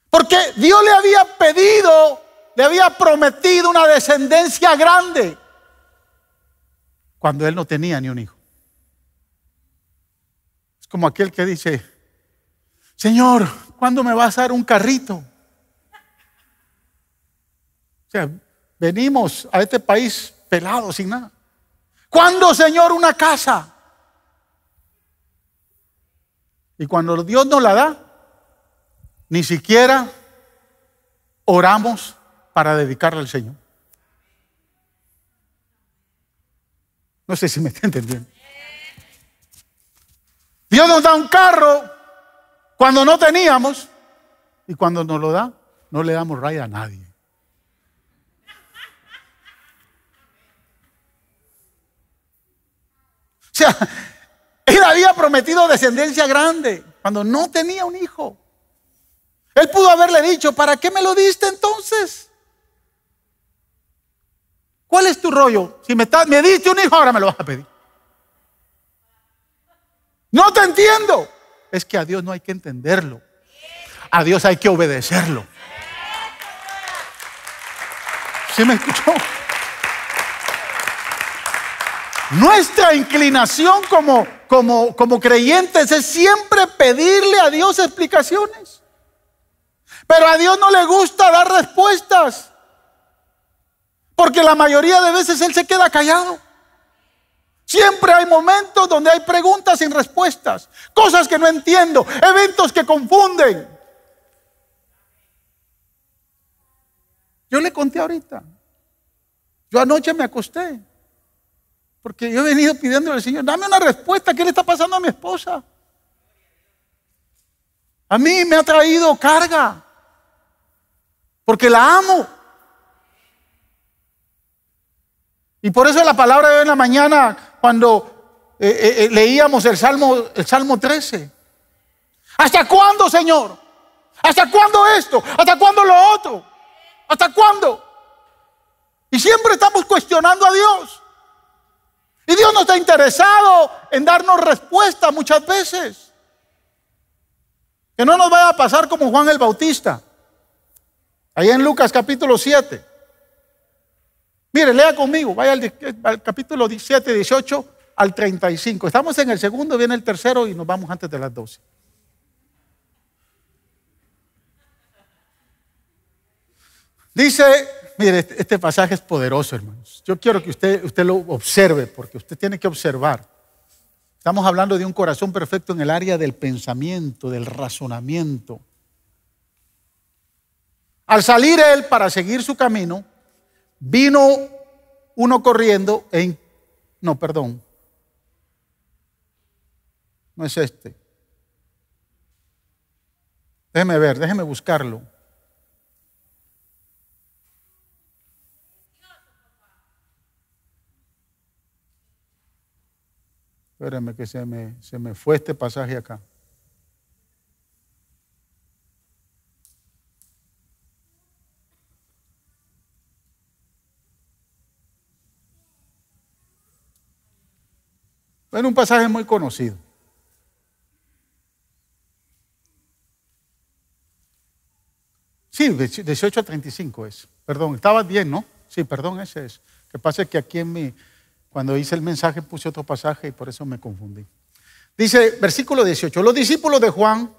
Porque Dios le había prometido una descendencia grande cuando él no tenía ni un hijo. Es como aquel que dice: Señor, ¿cuándo me vas a dar un carrito? O sea, venimos a este país pelados, sin nada. ¿Cuándo, Señor, una casa? Y cuando Dios nos la da, ni siquiera oramos para dedicarla al Señor. No sé si me está entendiendo. Dios nos da un carro cuando no teníamos, y cuando nos lo da, no le damos raya a nadie. O sea, él había prometido descendencia grande cuando no tenía un hijo. Él pudo haberle dicho: ¿para qué me lo diste entonces? ¿Cuál es tu rollo? Si me diste un hijo, ahora me lo vas a pedir. No te entiendo. Es que a Dios no hay que entenderlo. A Dios hay que obedecerlo. ¿Sí me escuchó? Nuestra inclinación como creyentes es siempre pedirle a Dios explicaciones. Pero a Dios no le gusta dar respuestas, porque la mayoría de veces Él se queda callado. Siempre hay momentos donde hay preguntas sin respuestas, cosas que no entiendo, eventos que confunden. Yo le conté ahorita. Yo anoche me acosté porque yo he venido pidiéndole al Señor: dame una respuesta, ¿qué le está pasando a mi esposa? A mí me ha traído carga porque la amo. Y por eso la palabra de hoy en la mañana, cuando leíamos el Salmo 13. ¿Hasta cuándo, Señor? ¿Hasta cuándo esto? ¿Hasta cuándo lo otro? ¿Hasta cuándo? Y siempre estamos cuestionando a Dios. Y Dios no está interesado en darnos respuesta muchas veces. Que no nos vaya a pasar como Juan el Bautista. Ahí en Lucas capítulo 7. Mire, lea conmigo, vaya al capítulo 17, 18 al 35. Estamos en el segundo, viene el tercero y nos vamos antes de las 12. Dice, mire, este pasaje es poderoso, hermanos. Yo quiero que usted lo observe, porque usted tiene que observar. Estamos hablando de un corazón perfecto en el área del pensamiento, del razonamiento. Al salir él para seguir su camino, vino uno corriendo no, perdón. No es este. Déjeme ver, déjeme buscarlo. Espérenme que se me fue este pasaje acá. Es un pasaje muy conocido. Sí, 18 a 35 es. Perdón, estaba bien, ¿no? Sí, perdón, ese es. Lo que pasa es que aquí cuando hice el mensaje puse otro pasaje y por eso me confundí. Dice, versículo 18, los discípulos de Juan,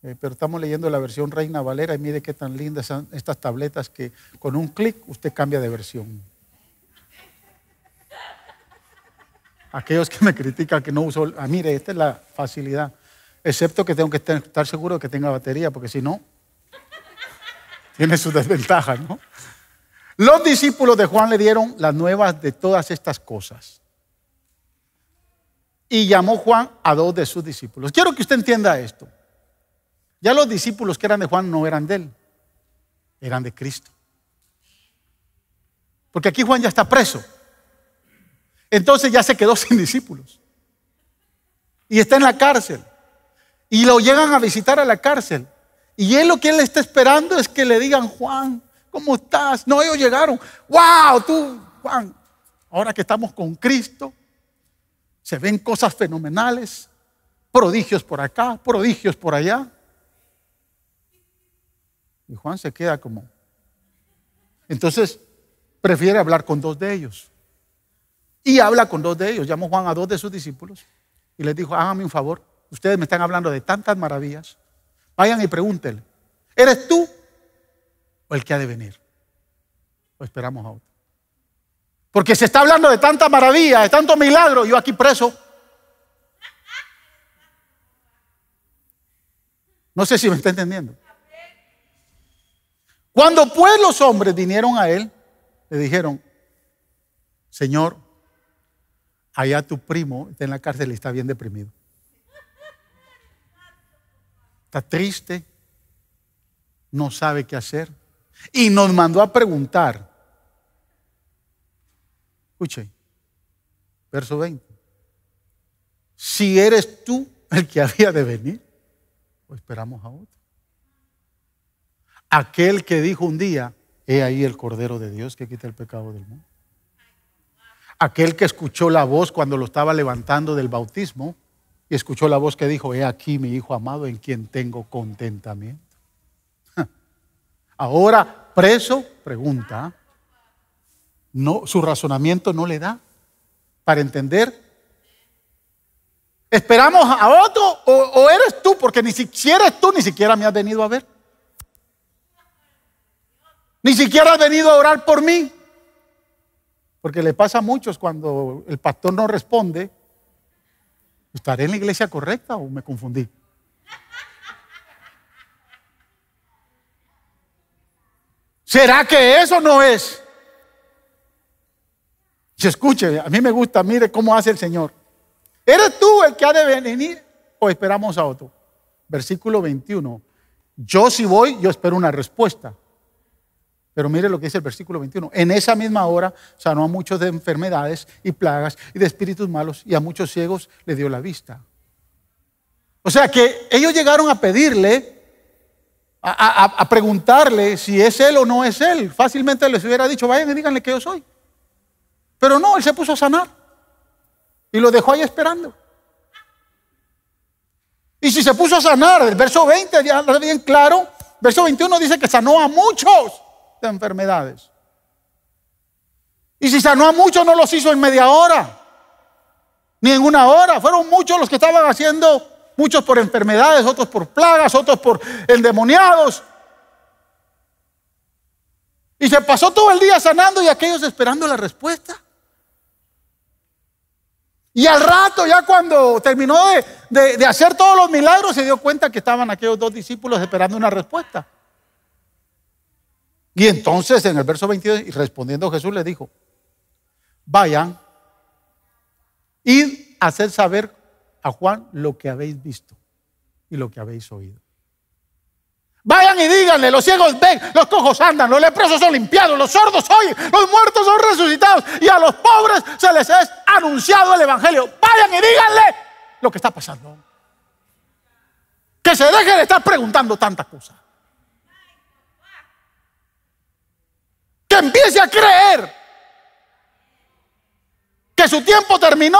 pero estamos leyendo la versión Reina Valera y mire qué tan lindas son estas tabletas que con un clic usted cambia de versión. Aquellos que me critican que no uso, mire, esta es la facilidad, excepto que tengo que estar seguro de que tenga batería, porque si no, tiene sus desventajas, ¿no? Los discípulos de Juan le dieron las nuevas de todas estas cosas. Y llamó Juan a 2 de sus discípulos. Quiero que usted entienda esto. Ya los discípulos que eran de Juan no eran de él, eran de Cristo. Porque aquí Juan ya está preso. Entonces ya se quedó sin discípulos. Y está en la cárcel. Y lo llegan a visitar a la cárcel. Y él lo que él está esperando es que le digan, Juan, ¿cómo estás? No, ellos llegaron. ¡Wow! Tú, Juan, ahora que estamos con Cristo, se ven cosas fenomenales. Prodigios por acá, prodigios por allá. Y Juan se queda como. Entonces, prefiere hablar con 2 de ellos. Y habla con 2 de ellos. Llamó Juan a 2 de sus discípulos y les dijo, háganme un favor. Ustedes me están hablando de tantas maravillas. Vayan y pregúntenle, ¿eres tú o el que ha de venir? O esperamos a otro. Porque se está hablando de tanta maravilla, de tanto milagro, yo aquí preso. No sé si me está entendiendo. Cuando pues los hombres vinieron a él, le dijeron, Señor, allá tu primo está en la cárcel y está bien deprimido. Está triste, no sabe qué hacer. Y nos mandó a preguntar. Escuche, verso 20. Si eres tú el que había de venir, o esperamos a otro. Aquel que dijo un día, he ahí el Cordero de Dios que quita el pecado del mundo. Aquel que escuchó la voz cuando lo estaba levantando del bautismo y escuchó la voz que dijo, he aquí mi hijo amado en quien tengo contentamiento. Ahora preso, pregunta, no, su razonamiento no le da para entender. ¿Esperamos a otro o eres tú? Porque si eres tú, ni siquiera me has venido a ver. Ni siquiera has venido a orar por mí. Porque le pasa a muchos cuando el pastor no responde. ¿Estaré en la iglesia correcta o me confundí? ¿Será que eso no es? Y escuche, a mí me gusta, mire cómo hace el Señor. ¿Eres tú el que ha de venir o esperamos a otro? Versículo 21. Yo si voy, yo espero una respuesta. Pero mire lo que dice el versículo 21. En esa misma hora sanó a muchos de enfermedades y plagas y de espíritus malos y a muchos ciegos le dio la vista. O sea que ellos llegaron a pedirle, a preguntarle si es él o no es él. Fácilmente les hubiera dicho, vayan y díganle que yo soy. Pero no, él se puso a sanar y lo dejó ahí esperando. Y si se puso a sanar, el verso 20 ya está bien claro. Verso 21 dice que sanó a muchos de enfermedades. Y si sanó a muchos, no los hizo en media hora, ni en una hora. Fueron muchos los que estaban haciendo, muchos por enfermedades, otros por plagas, otros por endemoniados. Y se pasó todo el día sanando y aquellos esperando la respuesta. Y al rato, ya cuando terminó de hacer todos los milagros, se dio cuenta que estaban aquellos 2 discípulos esperando una respuesta. Y entonces en el verso 22, y respondiendo Jesús les dijo: vayan y haced saber a Juan lo que habéis visto y lo que habéis oído. Vayan y díganle: los ciegos ven, los cojos andan, los leprosos son limpiados, los sordos oyen, los muertos son resucitados, y a los pobres se les es anunciado el evangelio. Vayan y díganle lo que está pasando. Que se deje de estar preguntando tantas cosas. Que empiece a creer que su tiempo terminó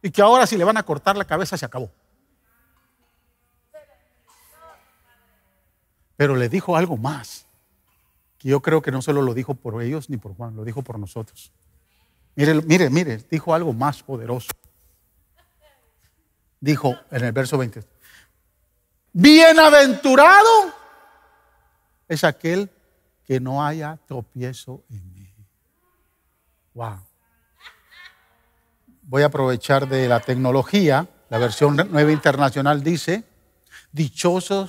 y que ahora si le van a cortar la cabeza se acabó. Pero le dijo algo más, que yo creo que no solo lo dijo por ellos ni por Juan, lo dijo por nosotros. Mire, dijo algo más poderoso. Dijo en el verso 20: bienaventurado es aquel que no haya tropiezo en mí. Wow. Voy a aprovechar de la tecnología. La versión Nueva Internacional dice: dichoso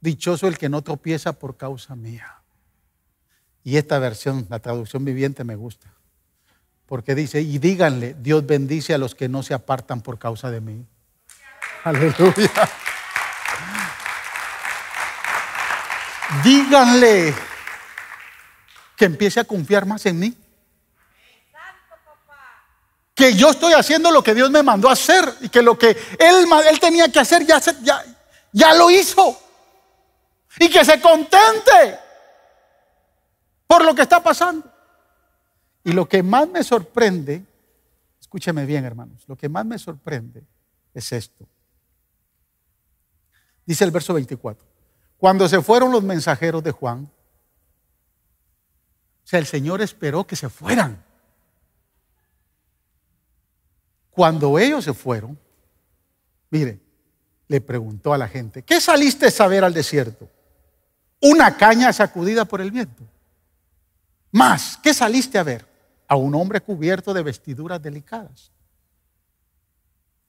el que no tropieza por causa mía. Y esta versión, la traducción viviente, me gusta, porque dice: y díganle, Dios bendice a los que no se apartan por causa de mí. Aleluya. Díganle que empiece a confiar más en mí, que yo estoy haciendo lo que Dios me mandó a hacer, y que lo que Él tenía que hacer ya lo hizo. Y que se contente por lo que está pasando. Y lo que más me sorprende, escúcheme bien, hermanos, lo que más me sorprende es esto. Dice el verso 24: cuando se fueron los mensajeros de Juan, o sea, el Señor esperó que se fueran. Cuando ellos se fueron, mire, le preguntó a la gente: ¿qué saliste a saber al desierto? ¿Una caña sacudida por el viento? Más, ¿qué saliste a ver? A un hombre cubierto de vestiduras delicadas.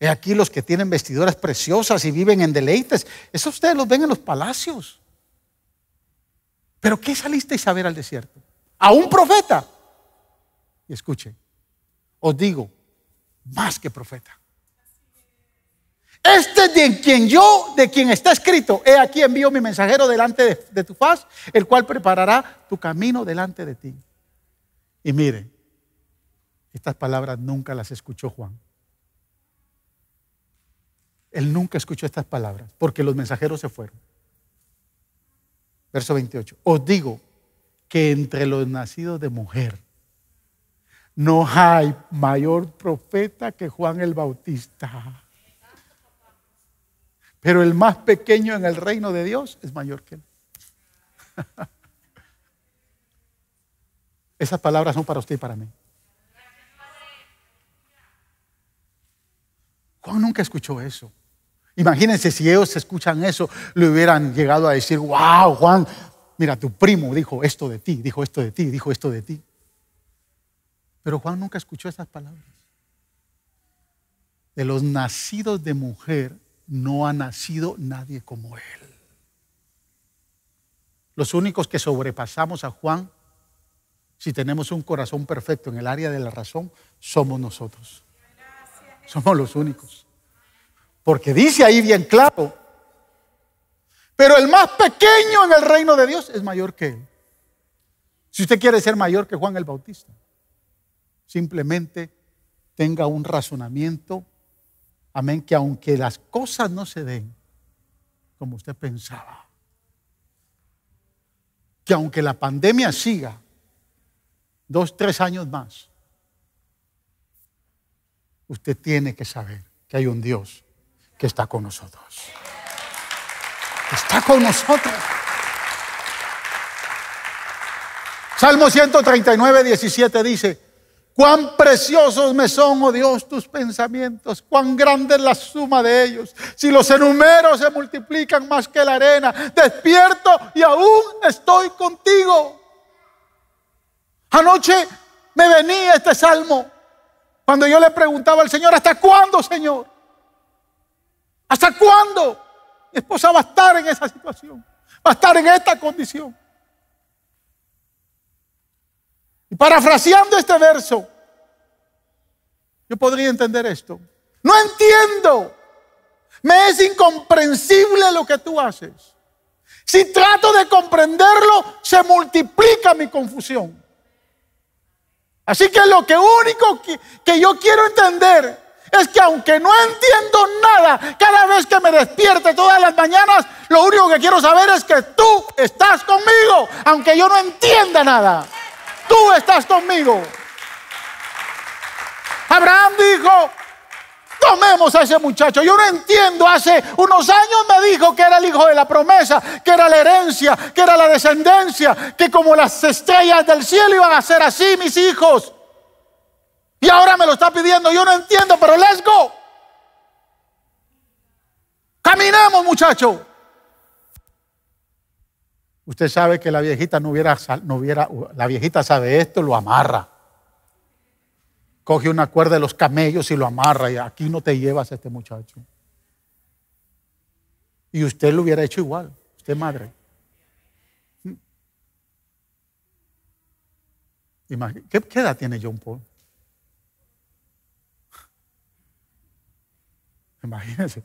He aquí los que tienen vestiduras preciosas y viven en deleites. Eso ustedes los ven en los palacios. ¿Pero qué salisteis a ver al desierto? ¿A un profeta? Y escuchen, os digo, más que profeta. Este de quien está escrito: he aquí envío mi mensajero delante de tu faz, el cual preparará tu camino delante de ti. Y mire, estas palabras nunca las escuchó Juan. Él nunca escuchó estas palabras, porque los mensajeros se fueron. Verso 28: os digo que entre los nacidos de mujer no hay mayor profeta que Juan el Bautista. Pero el más pequeño en el reino de Dios es mayor que él. Esas palabras son para usted y para mí. Juan nunca escuchó eso. Imagínense si ellos escuchan eso, le hubieran llegado a decir: wow, Juan, mira, tu primo dijo esto de ti, dijo esto de ti, dijo esto de ti. Pero Juan nunca escuchó esas palabras. De los nacidos de mujer no ha nacido nadie como él. Los únicos que sobrepasamos a Juan, si tenemos un corazón perfecto en el área de la razón, somos nosotros. Somos los únicos. Porque dice ahí bien claro: pero el más pequeño en el reino de Dios es mayor que él. Si usted quiere ser mayor que Juan el Bautista, simplemente tenga un razonamiento. Amén, que aunque las cosas no se den como usted pensaba, que aunque la pandemia siga 2, 3 años más, usted tiene que saber que hay un Dios que está con nosotros. Está con nosotros. Salmo 139, 17 dice: Cuán preciosos me son, oh Dios, tus pensamientos. Cuán grande es la suma de ellos. Si los enumero se multiplican más que la arena. Despierto y aún estoy contigo. Anoche me venía este salmo cuando yo le preguntaba al Señor: ¿hasta cuándo, Señor? ¿Hasta cuándo? Mi esposa va a estar en esa situación, va a estar en esta condición. Y parafraseando este verso, yo podría entender esto: no entiendo, me es incomprensible lo que tú haces. Si trato de comprenderlo, se multiplica mi confusión. Así que lo único que yo quiero entender es que aunque no entiendo nada, cada vez que me despierte todas las mañanas, lo único que quiero saber es que tú estás conmigo, aunque yo no entienda nada. Tú estás conmigo. Abraham dijo: tomemos a ese muchacho. Yo no entiendo, hace unos años me dijo que era el hijo de la promesa, que era la herencia, que era la descendencia, que como las estrellas del cielo iban a ser así mis hijos. Y ahora me lo está pidiendo. Yo no entiendo, pero let's go. Caminemos, muchacho. Usted sabe que la viejita la viejita sabe esto, lo amarra. Coge una cuerda de los camellos y lo amarra, y aquí no te llevas a este muchacho. Y usted lo hubiera hecho igual, usted madre. ¿Qué edad tiene John Paul? Imagínense.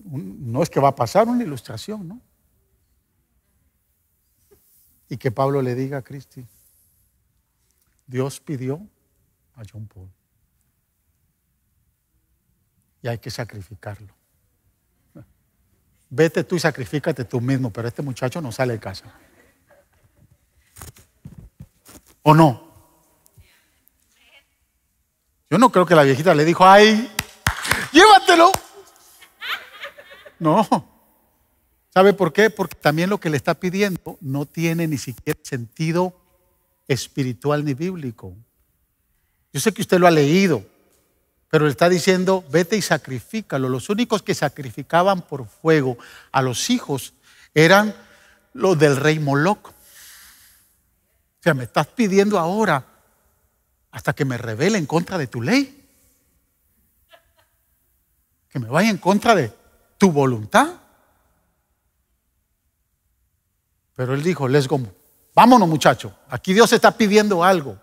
No es que va a pasar una ilustración, ¿no? Y que Pablo le diga a Cristi: Dios pidió a John Paul y hay que sacrificarlo. Vete tú y sacrifícate tú mismo, pero este muchacho no sale de casa. ¿O no? Yo no creo que la viejita le dijo: ay, llévatelo. No. ¿Sabe por qué? Porque también lo que le está pidiendo no tiene ni siquiera sentido espiritual ni bíblico. Yo sé que usted lo ha leído, pero le está diciendo: vete y sacrifícalo. Los únicos que sacrificaban por fuego a los hijos eran los del rey Moloc. O sea, me estás pidiendo ahora hasta que me rebele en contra de tu ley, que me vaya en contra de tu voluntad. Pero él dijo: let's go. Vámonos, muchachos. Aquí Dios está pidiendo algo.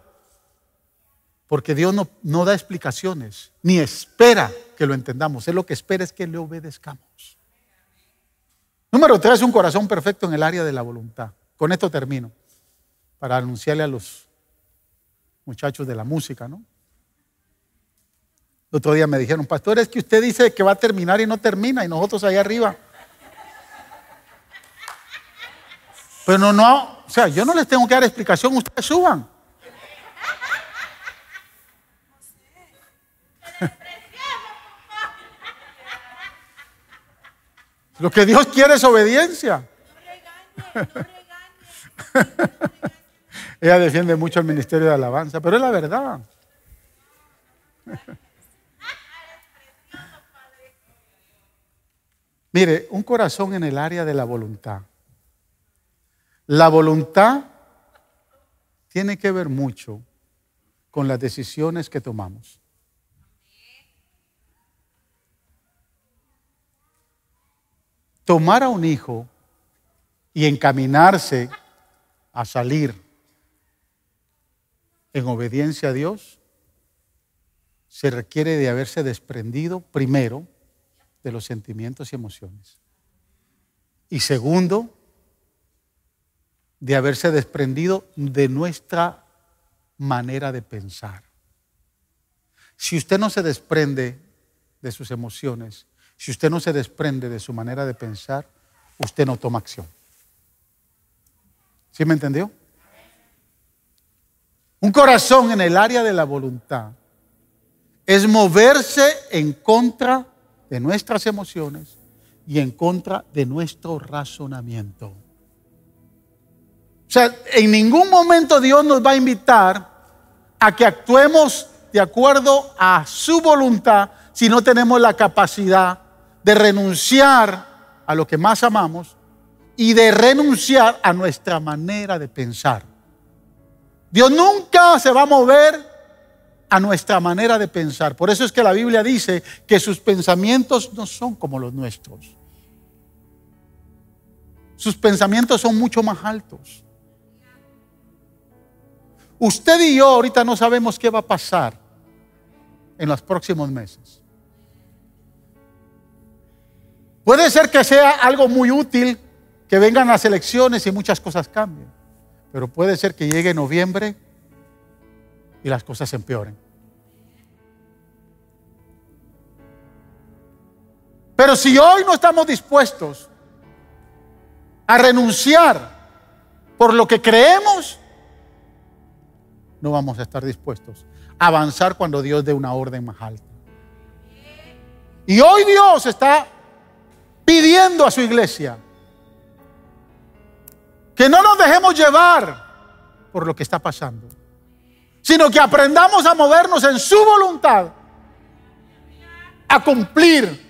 Porque Dios no da explicaciones, ni espera que lo entendamos. Él lo que espera es que le obedezcamos. Número 3, un corazón perfecto en el área de la voluntad. Con esto termino, para anunciarle a los muchachos de la música, ¿no? El otro día me dijeron: pastor, es que usted dice que va a terminar y no termina, y nosotros allá arriba. Pero no, o sea, yo no les tengo que dar explicación, ustedes suban. Lo que Dios quiere es obediencia. Ella defiende mucho el ministerio de alabanza, pero es la verdad. Mire, un corazón en el área de la voluntad. La voluntad tiene que ver mucho con las decisiones que tomamos. Tomar a un hijo y encaminarse a salir en obediencia a Dios se requiere de haberse desprendido primero de los sentimientos y emociones. Y segundo, de haberse desprendido de nuestra manera de pensar. Si usted no se desprende de sus emociones, si usted no se desprende de su manera de pensar, usted no toma acción. ¿Sí me entendió? Un corazón en el área de la voluntad es moverse en contra de nuestras emociones y en contra de nuestro razonamiento. O sea, en ningún momento Dios nos va a invitar a que actuemos de acuerdo a su voluntad si no tenemos la capacidad de renunciar a lo que más amamos y de renunciar a nuestra manera de pensar. Dios nunca se va a mover a nuestra manera de pensar. Por eso es que la Biblia dice que sus pensamientos no son como los nuestros. Sus pensamientos son mucho más altos. Usted y yo ahorita no sabemos qué va a pasar en los próximos meses. Puede ser que sea algo muy útil, que vengan las elecciones y muchas cosas cambien. Pero puede ser que llegue noviembre y las cosas se empeoren. Pero si hoy no estamos dispuestos a renunciar por lo que creemos, no vamos a estar dispuestos a avanzar cuando Dios dé una orden más alta. Y hoy Dios está pidiendo a su iglesia que no nos dejemos llevar por lo que está pasando, sino que aprendamos a movernos en su voluntad, a cumplir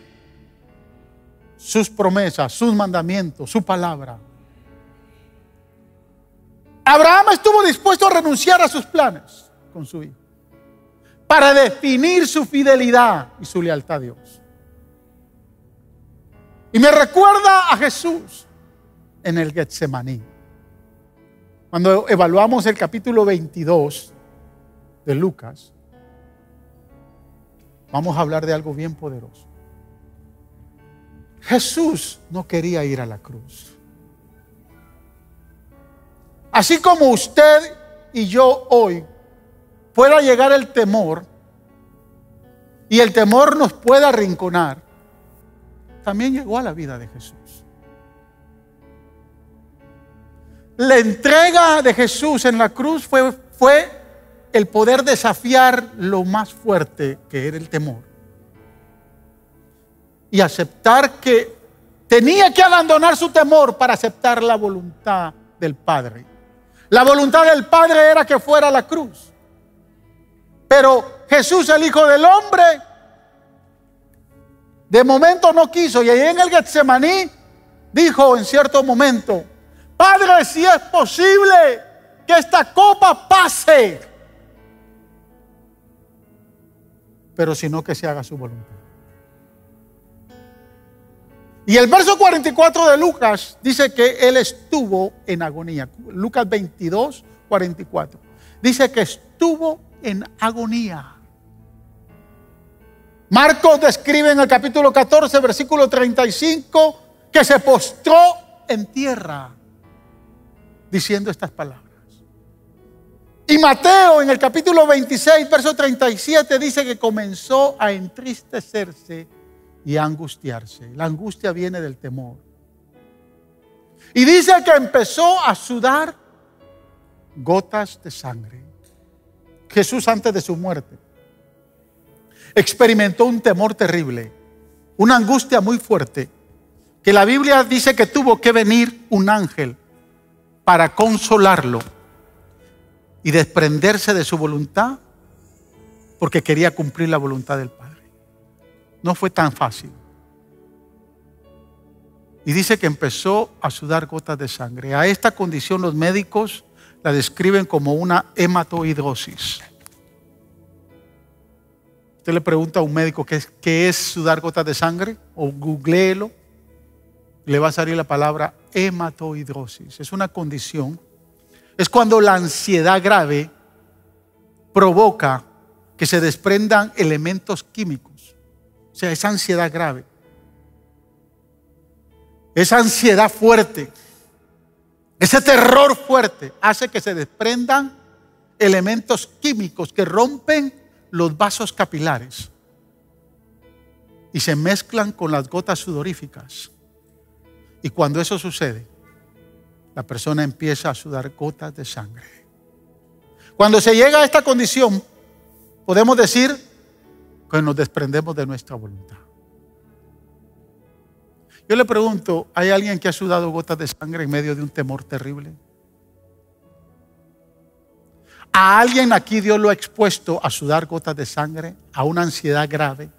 sus promesas, sus mandamientos, su palabra. Abraham estuvo dispuesto a renunciar a sus planes con su hijo para definir su fidelidad y su lealtad a Dios. Y me recuerda a Jesús en el Getsemaní. Cuando evaluamos el capítulo 22 de Lucas, vamos a hablar de algo bien poderoso. Jesús no quería ir a la cruz. Así como usted y yo hoy pueda llegar el temor y el temor nos pueda arrinconar, también llegó a la vida de Jesús. La entrega de Jesús en la cruz fue el poder desafiar lo más fuerte, que era el temor, y aceptar que tenía que abandonar su temor para aceptar la voluntad del Padre. La voluntad del Padre era que fuera a la cruz, pero Jesús, el Hijo del Hombre, de momento no quiso. Y ahí en el Getsemaní dijo en cierto momento: Padre, si es posible que esta copa pase, pero si no, que se haga su voluntad. Y el verso 44 de Lucas dice que él estuvo en agonía. Lucas 22, 44. Dice que estuvo en agonía. Marcos describe en el capítulo 14, versículo 35, que se postró en tierra diciendo estas palabras. Y Mateo en el capítulo 26, verso 37 dice que comenzó a entristecerse y a angustiarse. La angustia viene del temor. Y dice que empezó a sudar gotas de sangre. Jesús, antes de su muerte, experimentó un temor terrible, una angustia muy fuerte, que la Biblia dice que tuvo que venir un ángel para consolarlo y desprenderse de su voluntad, porque quería cumplir la voluntad del Padre. No fue tan fácil. Y dice que empezó a sudar gotas de sangre. A esta condición los médicos la describen como una hematohidrosis. Usted le pregunta a un médico qué es sudar gotas de sangre, o googléelo, le va a salir la palabra hematohidrosis. Es una condición, es cuando la ansiedad grave provoca que se desprendan elementos químicos. O sea, esa ansiedad grave, esa ansiedad fuerte, ese terror fuerte hace que se desprendan elementos químicos que rompen los vasos capilares y se mezclan con las gotas sudoríficas. Y cuando eso sucede, la persona empieza a sudar gotas de sangre. Cuando se llega a esta condición, podemos decir que nos desprendemos de nuestra voluntad. Yo le pregunto, ¿hay alguien que ha sudado gotas de sangre en medio de un temor terrible? ¿A alguien aquí Dios lo ha expuesto a sudar gotas de sangre, a una ansiedad grave,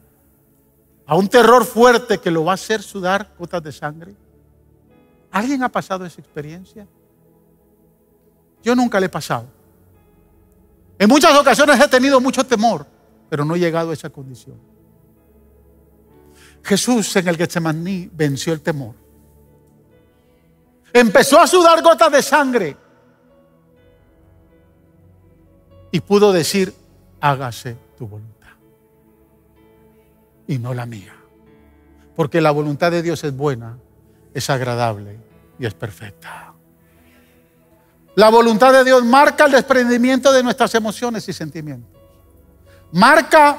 a un terror fuerte que lo va a hacer sudar gotas de sangre? ¿Alguien ha pasado esa experiencia? Yo nunca le he pasado. En muchas ocasiones he tenido mucho temor, pero no he llegado a esa condición. Jesús en el Getsemaní venció el temor. Empezó a sudar gotas de sangre y pudo decir: hágase tu voluntad y no la mía. Porque la voluntad de Dios es buena, es agradable y es perfecta. La voluntad de Dios marca el desprendimiento de nuestras emociones y sentimientos. Marca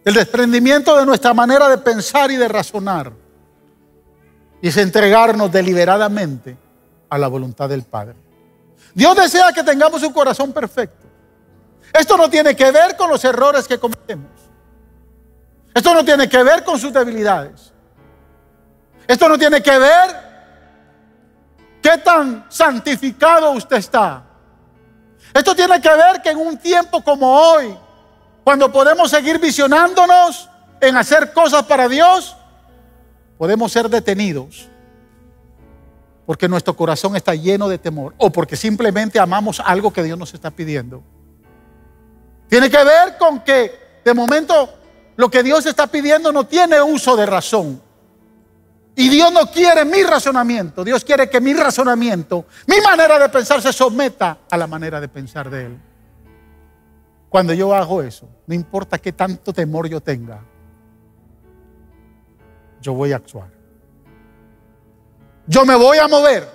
el desprendimiento de nuestra manera de pensar y de razonar. Y es entregarnos deliberadamente a la voluntad del Padre. Dios desea que tengamos un corazón perfecto. Esto no tiene que ver con los errores que cometemos. Esto no tiene que ver con sus debilidades. Esto no tiene que ver qué tan santificado usted está. Esto tiene que ver que en un tiempo como hoy, cuando podemos seguir visionándonos en hacer cosas para Dios, podemos ser detenidos porque nuestro corazón está lleno de temor o porque simplemente amamos algo que Dios nos está pidiendo. Tiene que ver con que de momento lo que Dios está pidiendo no tiene uso de razón. Y Dios no quiere mi razonamiento. Dios quiere que mi razonamiento, mi manera de pensar, se someta a la manera de pensar de Él. Cuando yo hago eso, no importa qué tanto temor yo tenga, yo voy a actuar. Yo me voy a mover.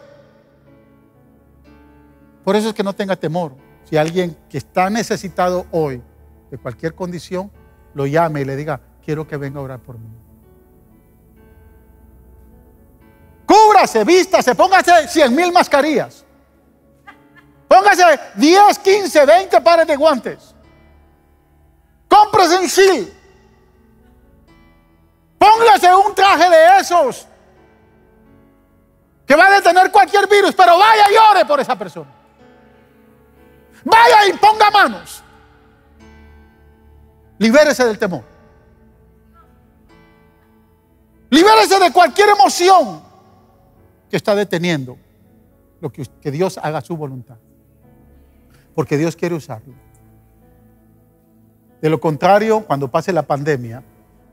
Por eso es que no tenga temor. Si alguien que está necesitado hoy de cualquier condición, lo llame y le diga: quiero que venga a orar por mí. Cúbrase, vístase, póngase 100,000 mascarillas. Póngase 10, 15, 20 pares de guantes. Cómprese un shield. Póngase un traje de esos que va a detener cualquier virus, pero vaya y ore por esa persona. Vaya y ponga manos. Libérese del temor. Libérese de cualquier emoción que está deteniendo que Dios haga su voluntad. Porque Dios quiere usarlo. De lo contrario, cuando pase la pandemia,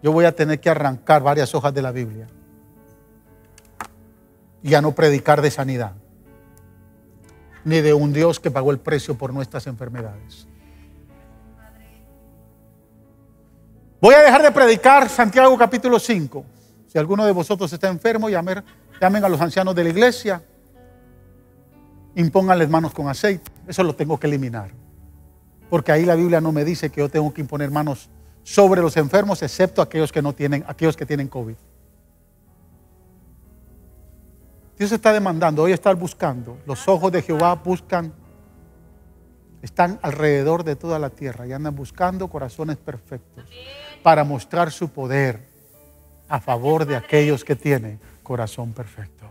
yo voy a tener que arrancar varias hojas de la Biblia y a no predicar de sanidad, ni de un Dios que pagó el precio por nuestras enfermedades. Voy a dejar de predicar Santiago capítulo 5. Si alguno de vosotros está enfermo, llamen a los ancianos de la iglesia, impónganles manos con aceite. Eso lo tengo que eliminar, porque ahí la Biblia no me dice que yo tengo que imponer manos sobre los enfermos, excepto aquellos que tienen COVID. Dios está demandando, hoy está buscando. Los ojos de Jehová buscan, están alrededor de toda la tierra y andan buscando corazones perfectos para mostrar su poder a favor de aquellos que tienen corazón perfecto.